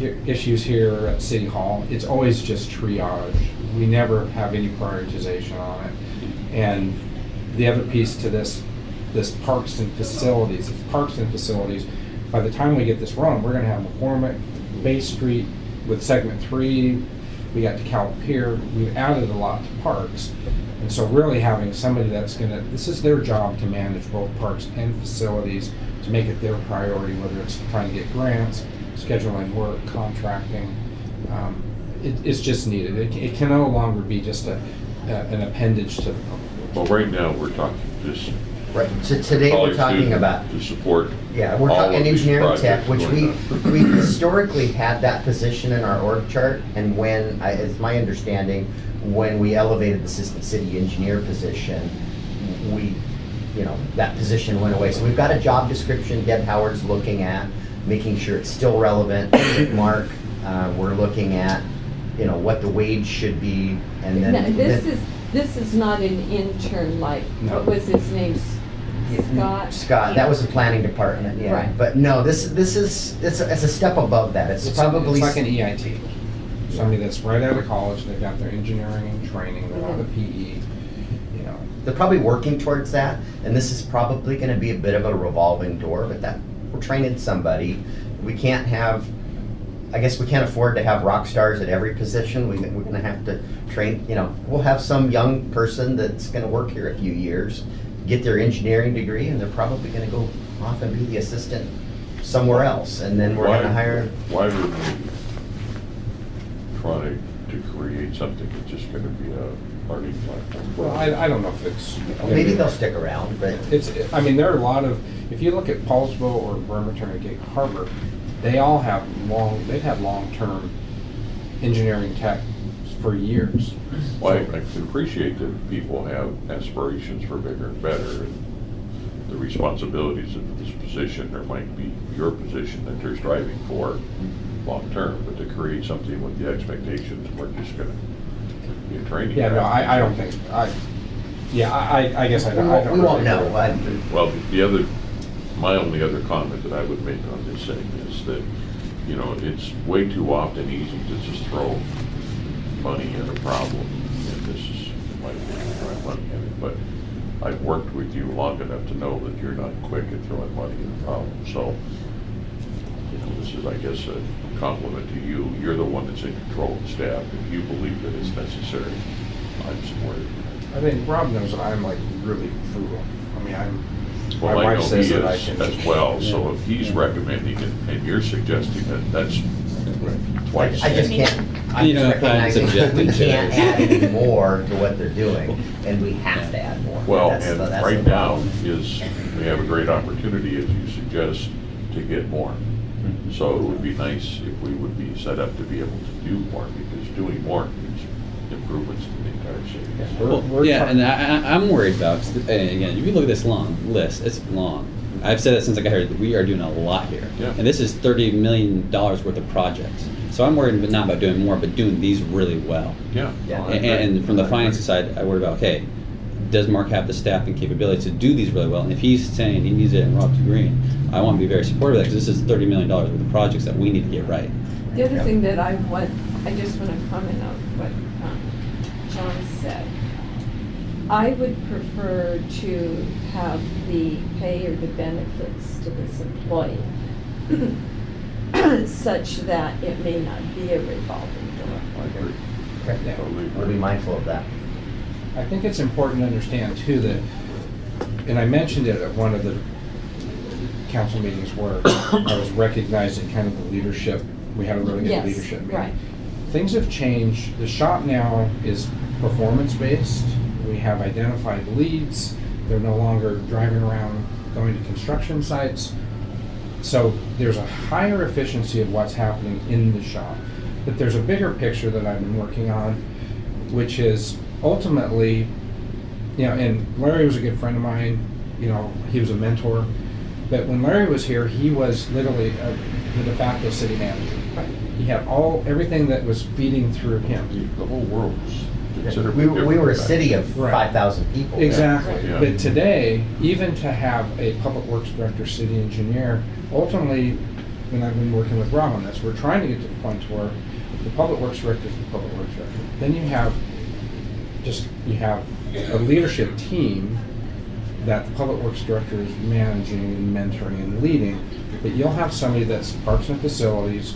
issues here at City Hall, it's always just triage. We never have any prioritization on it. And the other piece to this parks and facilities, by the time we get this run, we're gonna have McCormick, Bay Street with segment 3, we got DeKalb Pier, we've added a lot to parks. And so really having somebody that's this is their job to manage both parks and facilities, to make it their priority, whether it's trying to get grants, scheduling work, contracting. It's just needed. It can no longer be just an appendage to the public. Well, right now, we're talking just. Right, so today we're college talking student about, To support. yeah, we're all talking of these engineering tech, projects which going on. we historically had that position in our org chart, and when, it's my understanding, when we elevated the assistant city engineer position, we, that position went away. So we've got a job description Deb Howard's looking at, making sure it's still relevant. Mark, we're looking at, what the wage should be, and No, then. this is not an intern like, No. what was his name? Scott? Scott, that was the planning department, yeah. Right. But no, it's a step above that. It's probably. It's like an EIT. Somebody that's right out of college, they've got their engineering training, they're on the PE, They're probably working towards that, and this is probably gonna be a bit of a revolving door, but that, we're training somebody. We can't have, I guess we can't afford to have rock stars at every position. We're gonna have to train, we'll have some young person that's gonna work here a few years, get their engineering degree, and they're probably gonna go off and be the assistant somewhere else, and then we're gonna hire. Why would we try to create something that's just gonna be a learning platform? Well, I don't know if it's. Maybe they'll stick around, but. There are a lot of, if you look at Paulsville or Bremerton or Gig Harbor, they've had long-term engineering tech for years. Well, I can appreciate that people have aspirations for bigger and better, and the responsibilities of this position, there might be your position that they're striving for long-term, but to create something with the expectations, we're just gonna be a training. Yeah, no, I don't think, I guess I don't. We won't know. Well, my only other comment that I would make on this thing is that, it's way too often easy to just throw money at a problem, and this is, in my opinion, throwing money at it, but I've worked with you long enough to know that you're not quick at throwing money at a problem, so, this is, I guess, a compliment to you. You're the one that's in control of the staff. If you believe that it's necessary, I'm supportive. I think Rob knows that I'm like really frugal. Well, My I wife know says he that I is can- as well, so if he's recommending it and you're suggesting it, that's twice. I just can't, I'm You know, just if I'm recognizing subjected we to can't it. add any more to what they're doing, and we have to add more. Well, That's and the right now problem. is, we have a great opportunity, as you suggest, to get more. Mm-hmm. So it would be nice if we would be set up to be able to do more, because doing more means improvements in the entire city. Well, yeah, and I'm worried about, 'cause, again, if you look at this long list, it's long. I've said that since I got here, that we are doing a lot here. Yeah. And this is $30 million worth of projects. So I'm worried not about doing more, but doing these really well. Yeah. Yeah. And from the finance side, I worry about, okay, does Mark have the staff and capability to do these really well? And if he's saying he needs it in Rock to Green, I want to be very supportive of that, because this is $30 million worth of projects that we need to get right. The other thing that I just want to comment on what John said. I would prefer to have the pay or the benefits to this employee such that it may not be a revolving door. I agree. Okay. Totally We'll be agree. mindful of that. I think it's important to understand too that, and I mentioned it at one of the council meetings where I was recognizing kind of the leadership, we had a really good Yes, leadership meeting. right. Things have changed. The shop now is performance-based. We have identified leads. They're no longer driving around going to construction sites. So there's a higher efficiency of what's happening in the shop. But there's a bigger picture that I've been working on, which is ultimately, and Larry was a good friend of mine, he was a mentor. But when Larry was here, he was literally the de facto city manager. He had everything that was feeding through him. The whole world was considerably We different were a back city then. of Right. 5,000 people. Exactly. Yeah. But today, even to have a public works director, city engineer, ultimately, and I've been working with Rob on this, we're trying to get to the point where the public works director is the public works director. Then you have a leadership team that the public works director is managing and mentoring and leading, but you'll have somebody that's parks and facilities,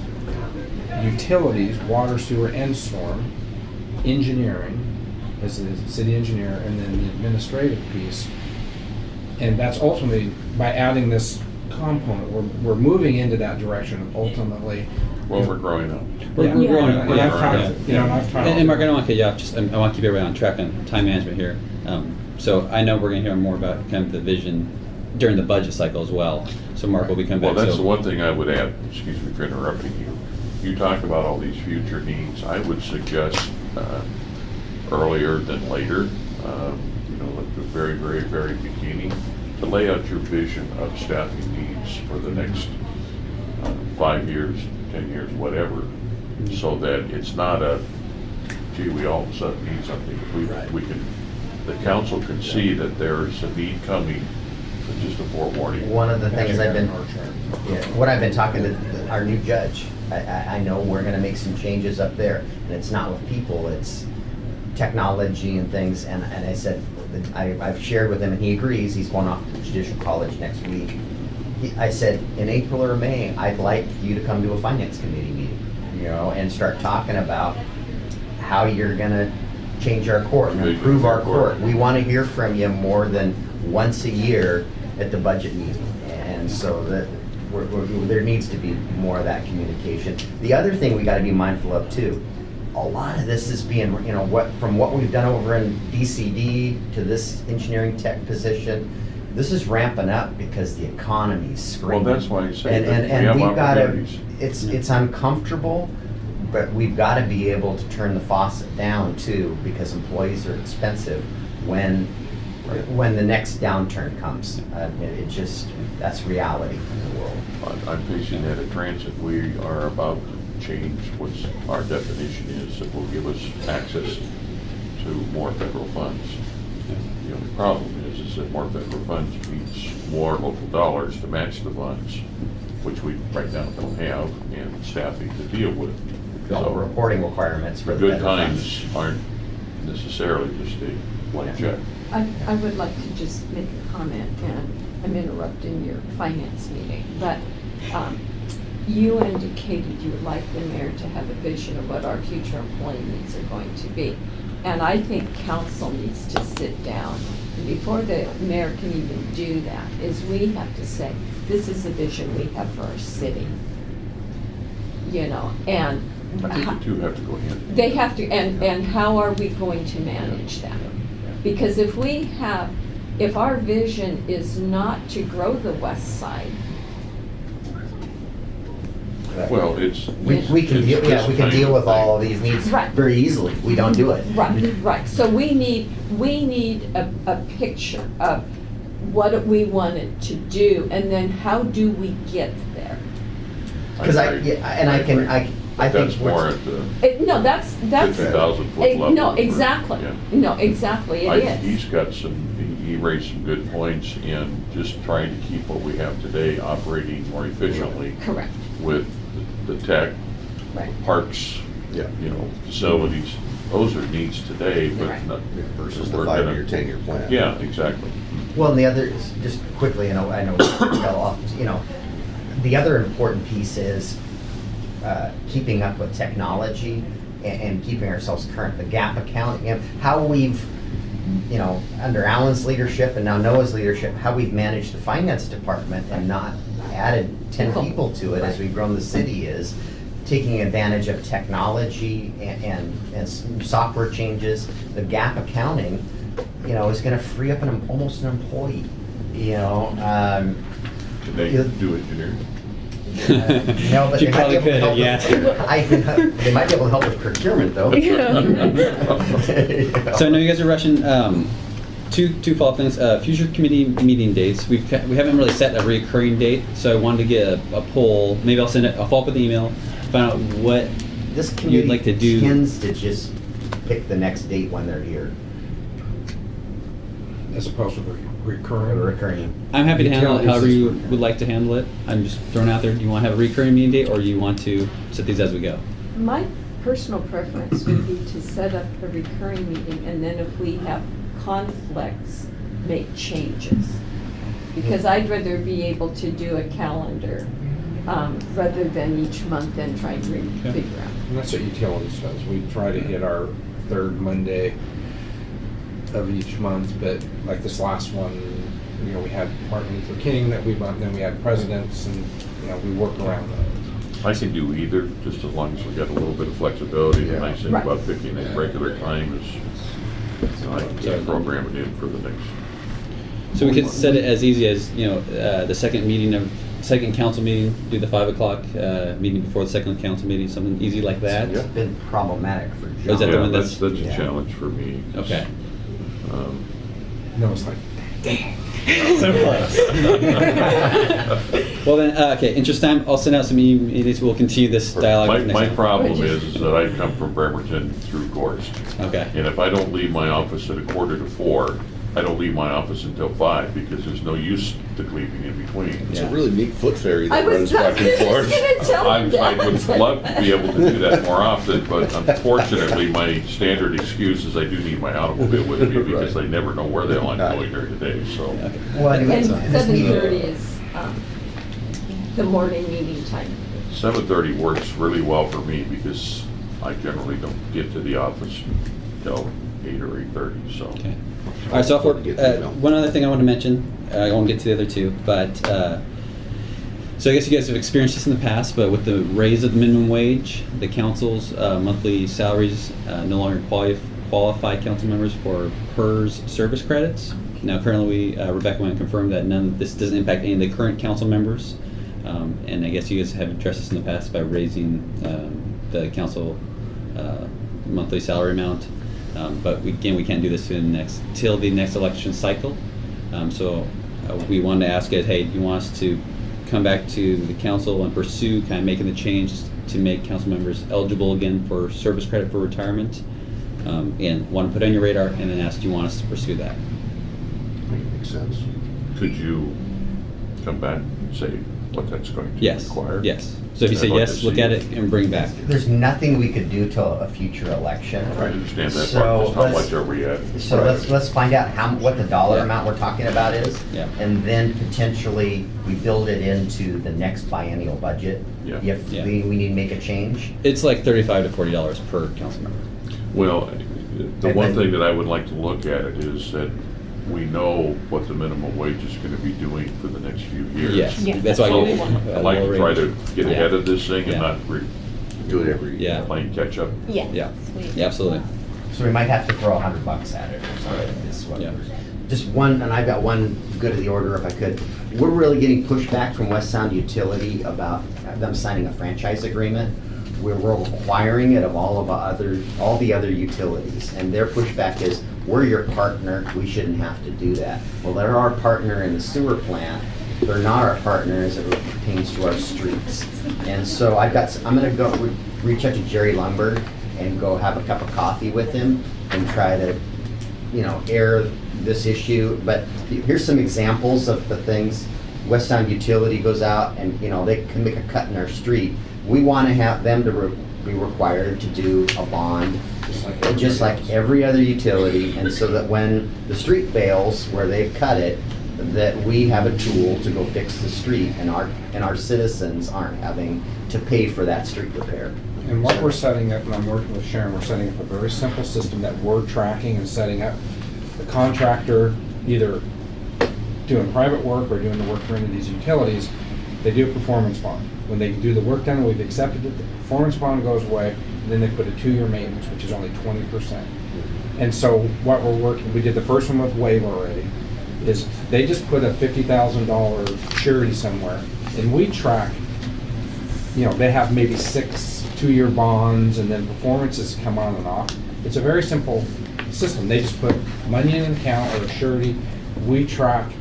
utilities, water, sewer, and storm, engineering, as the city engineer, and then the administrative piece. And that's ultimately, by adding this component, we're moving into that direction of ultimately. Well, we're growing up. We're growing. And I've talked, Yeah. and I've talked. And Mark, I don't want to cut you off, just, I want to keep everybody on track on time management here. So I know we're going to hear more about kind of the vision during the budget cycle as well. So Mark will be coming Well, back. that's So- the one thing I would add, excuse me for interrupting you. You talk about all these future needs. I would suggest earlier than later, at the very, very, very beginning, to lay out your vision of staffing needs for the next 5 years, 10 years, whatever, so that it's not gee, we all of a sudden need something. If we can, the council can see that there's a need coming, but just a forewarning. One of the things I've been, Yeah. what I've been talking to our new judge, I know we're gonna make some changes up there, and it's not with people, it's technology and things, and I said, I've shared with him, and he agrees, he's going off to Judicial College next week. I said, in April or May, I'd like you to come to a finance committee meeting, and start talking about how you're gonna change our court and improve our court. We wanna hear from you more than once a year at the budget meeting, and so that there needs to be more of that communication. The other thing we gotta be mindful of too, a lot of this is being, from what we've done over in DCD to this engineering tech position, this is ramping up because the economy's screaming. Well, that's why I say that we And have we've gotta, opportunities. it's uncomfortable, but we've gotta be able to turn the faucet down too, because employees are expensive when the next downturn comes. That's reality in the world. I'm facing that at Transit. We are about to change what our definition is that will give us access to more federal funds. The only problem is that more federal funds means more local dollars to match the funds, which we right now don't have, and staffing to deal with. All the reporting requirements for The the good federal times funds. aren't necessarily just a blank check. I would like to just make a comment, and I'm interrupting your finance meeting, but you indicated you would like the mayor to have a vision of what our future employee needs are going to be. And I think council needs to sit down, and before the mayor can even do that, is we have to say, this is the vision we have for our city. And I think the two have to go hand in hand. they have to, and how are we going to manage that? Because if our vision is not to grow the west side, Well, it's. We can deal with all of these needs Right. very easily. We don't do it. right, so we need a picture of what we wanted to do, and then how do we get there? Because I think That's more what's- at the. No, that's. 50,000-foot level. No, exactly, Yeah. no, exactly, it He's is. got he raised some good points in just trying to keep what we have today operating more efficiently Correct, with the tech, right. parks, Yeah. facilities. Those are needs today, but Right. not. Versus the we're gonna- 5-year, 10-year plan. Yeah, exactly. Well, and the other, just quickly, I know, the other important piece is keeping up with technology and keeping ourselves current. The gap accounting, how we've, under Alan's leadership and now Noah's leadership, how we've managed the finance department and not added 10 people to it as we've grown the city is taking advantage of technology and software changes. The gap accounting, is gonna free up almost an employee, Can they You- do engineering? No, but She they might be probably able to could, help yes. They might be able to help with procurement, though. So I know you guys are rushing. Two follow-up things. Future committee meeting dates. We haven't really set a recurring date, so I wanted to get a poll. Maybe I'll follow up with an email, find out what This you'd committee like to do. tends to just pick the next date when they're here. as opposed to recurring. Recurring. I'm happy to handle it Utilities however is you recurring. would like to handle it. I'm just throwing out there, do you want to have a recurring meeting date, or you want to set these as we go? My personal preference would be to set up a recurring meeting, and then if we have conflicts, make changes. Because I'd rather be able to do a calendar, rather than each month and try and Okay. figure out. And that's what utilities does. We try to hit our third Monday of each month, but like this last one, you know, we had Martin Luther King that we went, then we had presidents, and, you know, we work around those. I can do either, just as long as we got a little bit of flexibility. The Yeah. nice thing Right. about picking a regular time is, I can program it in for the next. So we could set it as easy as, you know, the second council meeting, do the 5 o'clock meeting before the second council meeting, something easy like that. It's been problematic for John. Is that the Yeah, one that's a Yeah. challenge for me. Okay. No, it's like, Well then, okay, interest time, I'll send out some emails, we'll continue this dialogue next My time. problem is that I come from Bremerton through Gorst. Okay, And if I don't leave my office at 3:45, I don't leave my office until 5 because there's no use to leaving in between. It's Yeah. a really neat foot ferry I that was runs just back and forth. gonna tell I you that. would love to be able to do that more often, but unfortunately, my standard excuse is I do need my automobile with me because I never know where the hell I'm going during the day, so. okay. Well, And anyways, this meeting- 7:30 is, the morning meeting time. 7:30 works really well for me because I generally don't get to the office until 8 or 8:30, so. Okay. All right, so one other thing I want to mention, I won't get to the other two, but, so I guess you guys have experienced this in the past, but with the raise of the minimum wage, the council's monthly salaries no longer qualify council members for PERS service credits. Now currently, Rebecca went and confirmed that this doesn't impact any of the current council members. And I guess you guys have addressed this in the past by raising the council monthly salary amount. But we can't do this till the next election cycle. So we wanted to ask you, hey, do you want us to come back to the council and pursue kind of making the change to make council members eligible again for service credit for retirement? And want to put it on your radar and then ask, do you want us to pursue that? Makes sense. Could you come back and say what that's going to Yes, require? yes. So if you say I'd like yes, to look see at it and bring back. There's nothing we could do till a future election. I understand that So part, just how let's- much are we at? So let's find out what the dollar Yeah. amount we're talking about is. Yeah. And then potentially we build it into the next biennial budget. Yeah. If Yeah. we need to make a change. It's like $35 to $40 per council member. Well, the one thing that I would like to look at it is that we know what the minimum wage is going to be doing for the next few years. Yes, Yes, that's why that's what we we want. I'd like to try to get Yeah. ahead of this thing Yeah. and not Do it every Yeah. playing catch up. Yes. Yeah, we- yeah, absolutely. So we might have to throw $100 at it or something. Is what Yeah. Just one, and I've got one good of the order if I could. We're really getting pushback from West Sound Utility about them signing a franchise agreement. We're requiring it of all the other utilities, and their pushback is, we're your partner, we shouldn't have to do that. Well, they're our partner in the sewer plant, they're not our partner as it pertains to our streets. And so I'm gonna go reach out to Jerry Lumberg and go have a cup of coffee with him and try to, air this issue. But here's some examples of the things. West Sound Utility goes out and, they can make a cut in our street. We want to have them to be required to do a bond, just like every other utility, and so that when the street fails where they've cut it, that we have a tool to go fix the street, and our citizens aren't having to pay for that street repair. and what we're setting up, and I'm working with Sharon, we're setting up a very simple system that we're tracking and setting up. The contractor, either doing private work or doing the work for any of these utilities, they do a performance bond. When they do the work done, we've accepted it, the performance bond goes away, and then they put a 2-year maintenance, which is only 20%. And so what we did the first one with Wave already, is they just put a $50,000 surety somewhere, and we track, they have maybe 6 2-year bonds, and then performances come on and off. It's a very simple system. They just put money in an account or a surety. We track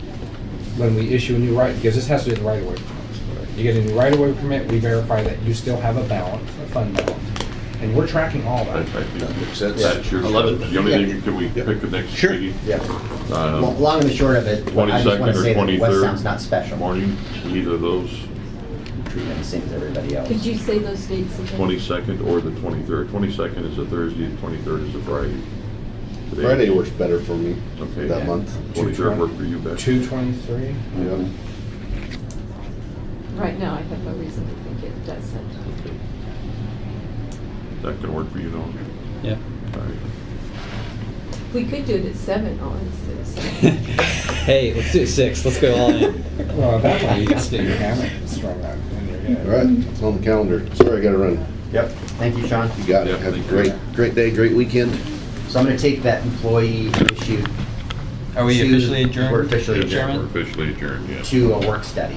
when we issue a new right, because this has to do with right-of-way permits. You get a new right-of-way permit, we verify that you still have a balance, a fund balance. And we're tracking all I that. think Makes sense. that's your, 11th. the only Yeah. thing, can we Yeah. pick the next Sure. meeting? Yeah. Um, Long and the short of it, I just want 22nd to or say that West 23rd Sound's not special. Morning, either of those, Treat them the same as everybody else. Could you say those dates again? 22nd or the 23rd. 22nd is a Thursday, the 23rd is a Friday. Today- Friday works better for me Okay. that Yeah. month. 23rd work for you, Beth? 2/23. Yeah. Right now, I have no reason to think it doesn't. Okay. That can work for you, Dawn? Yep. All right. We could do it at 7 on instead of 7. Hey, let's do it 6. Let's go all in. Well, at that point, you can stick your hammer and strong that in your head. All right, it's on the calendar. Sorry, I gotta run. Yep. Thank you, Sean. You got Yeah, it. Have a thank you. great day, great weekend. So I'm going to take that employee issue. Are we to- officially adjourned? We're officially Yes, adjourned Chairman? We're officially adjourned, yes. to a work study.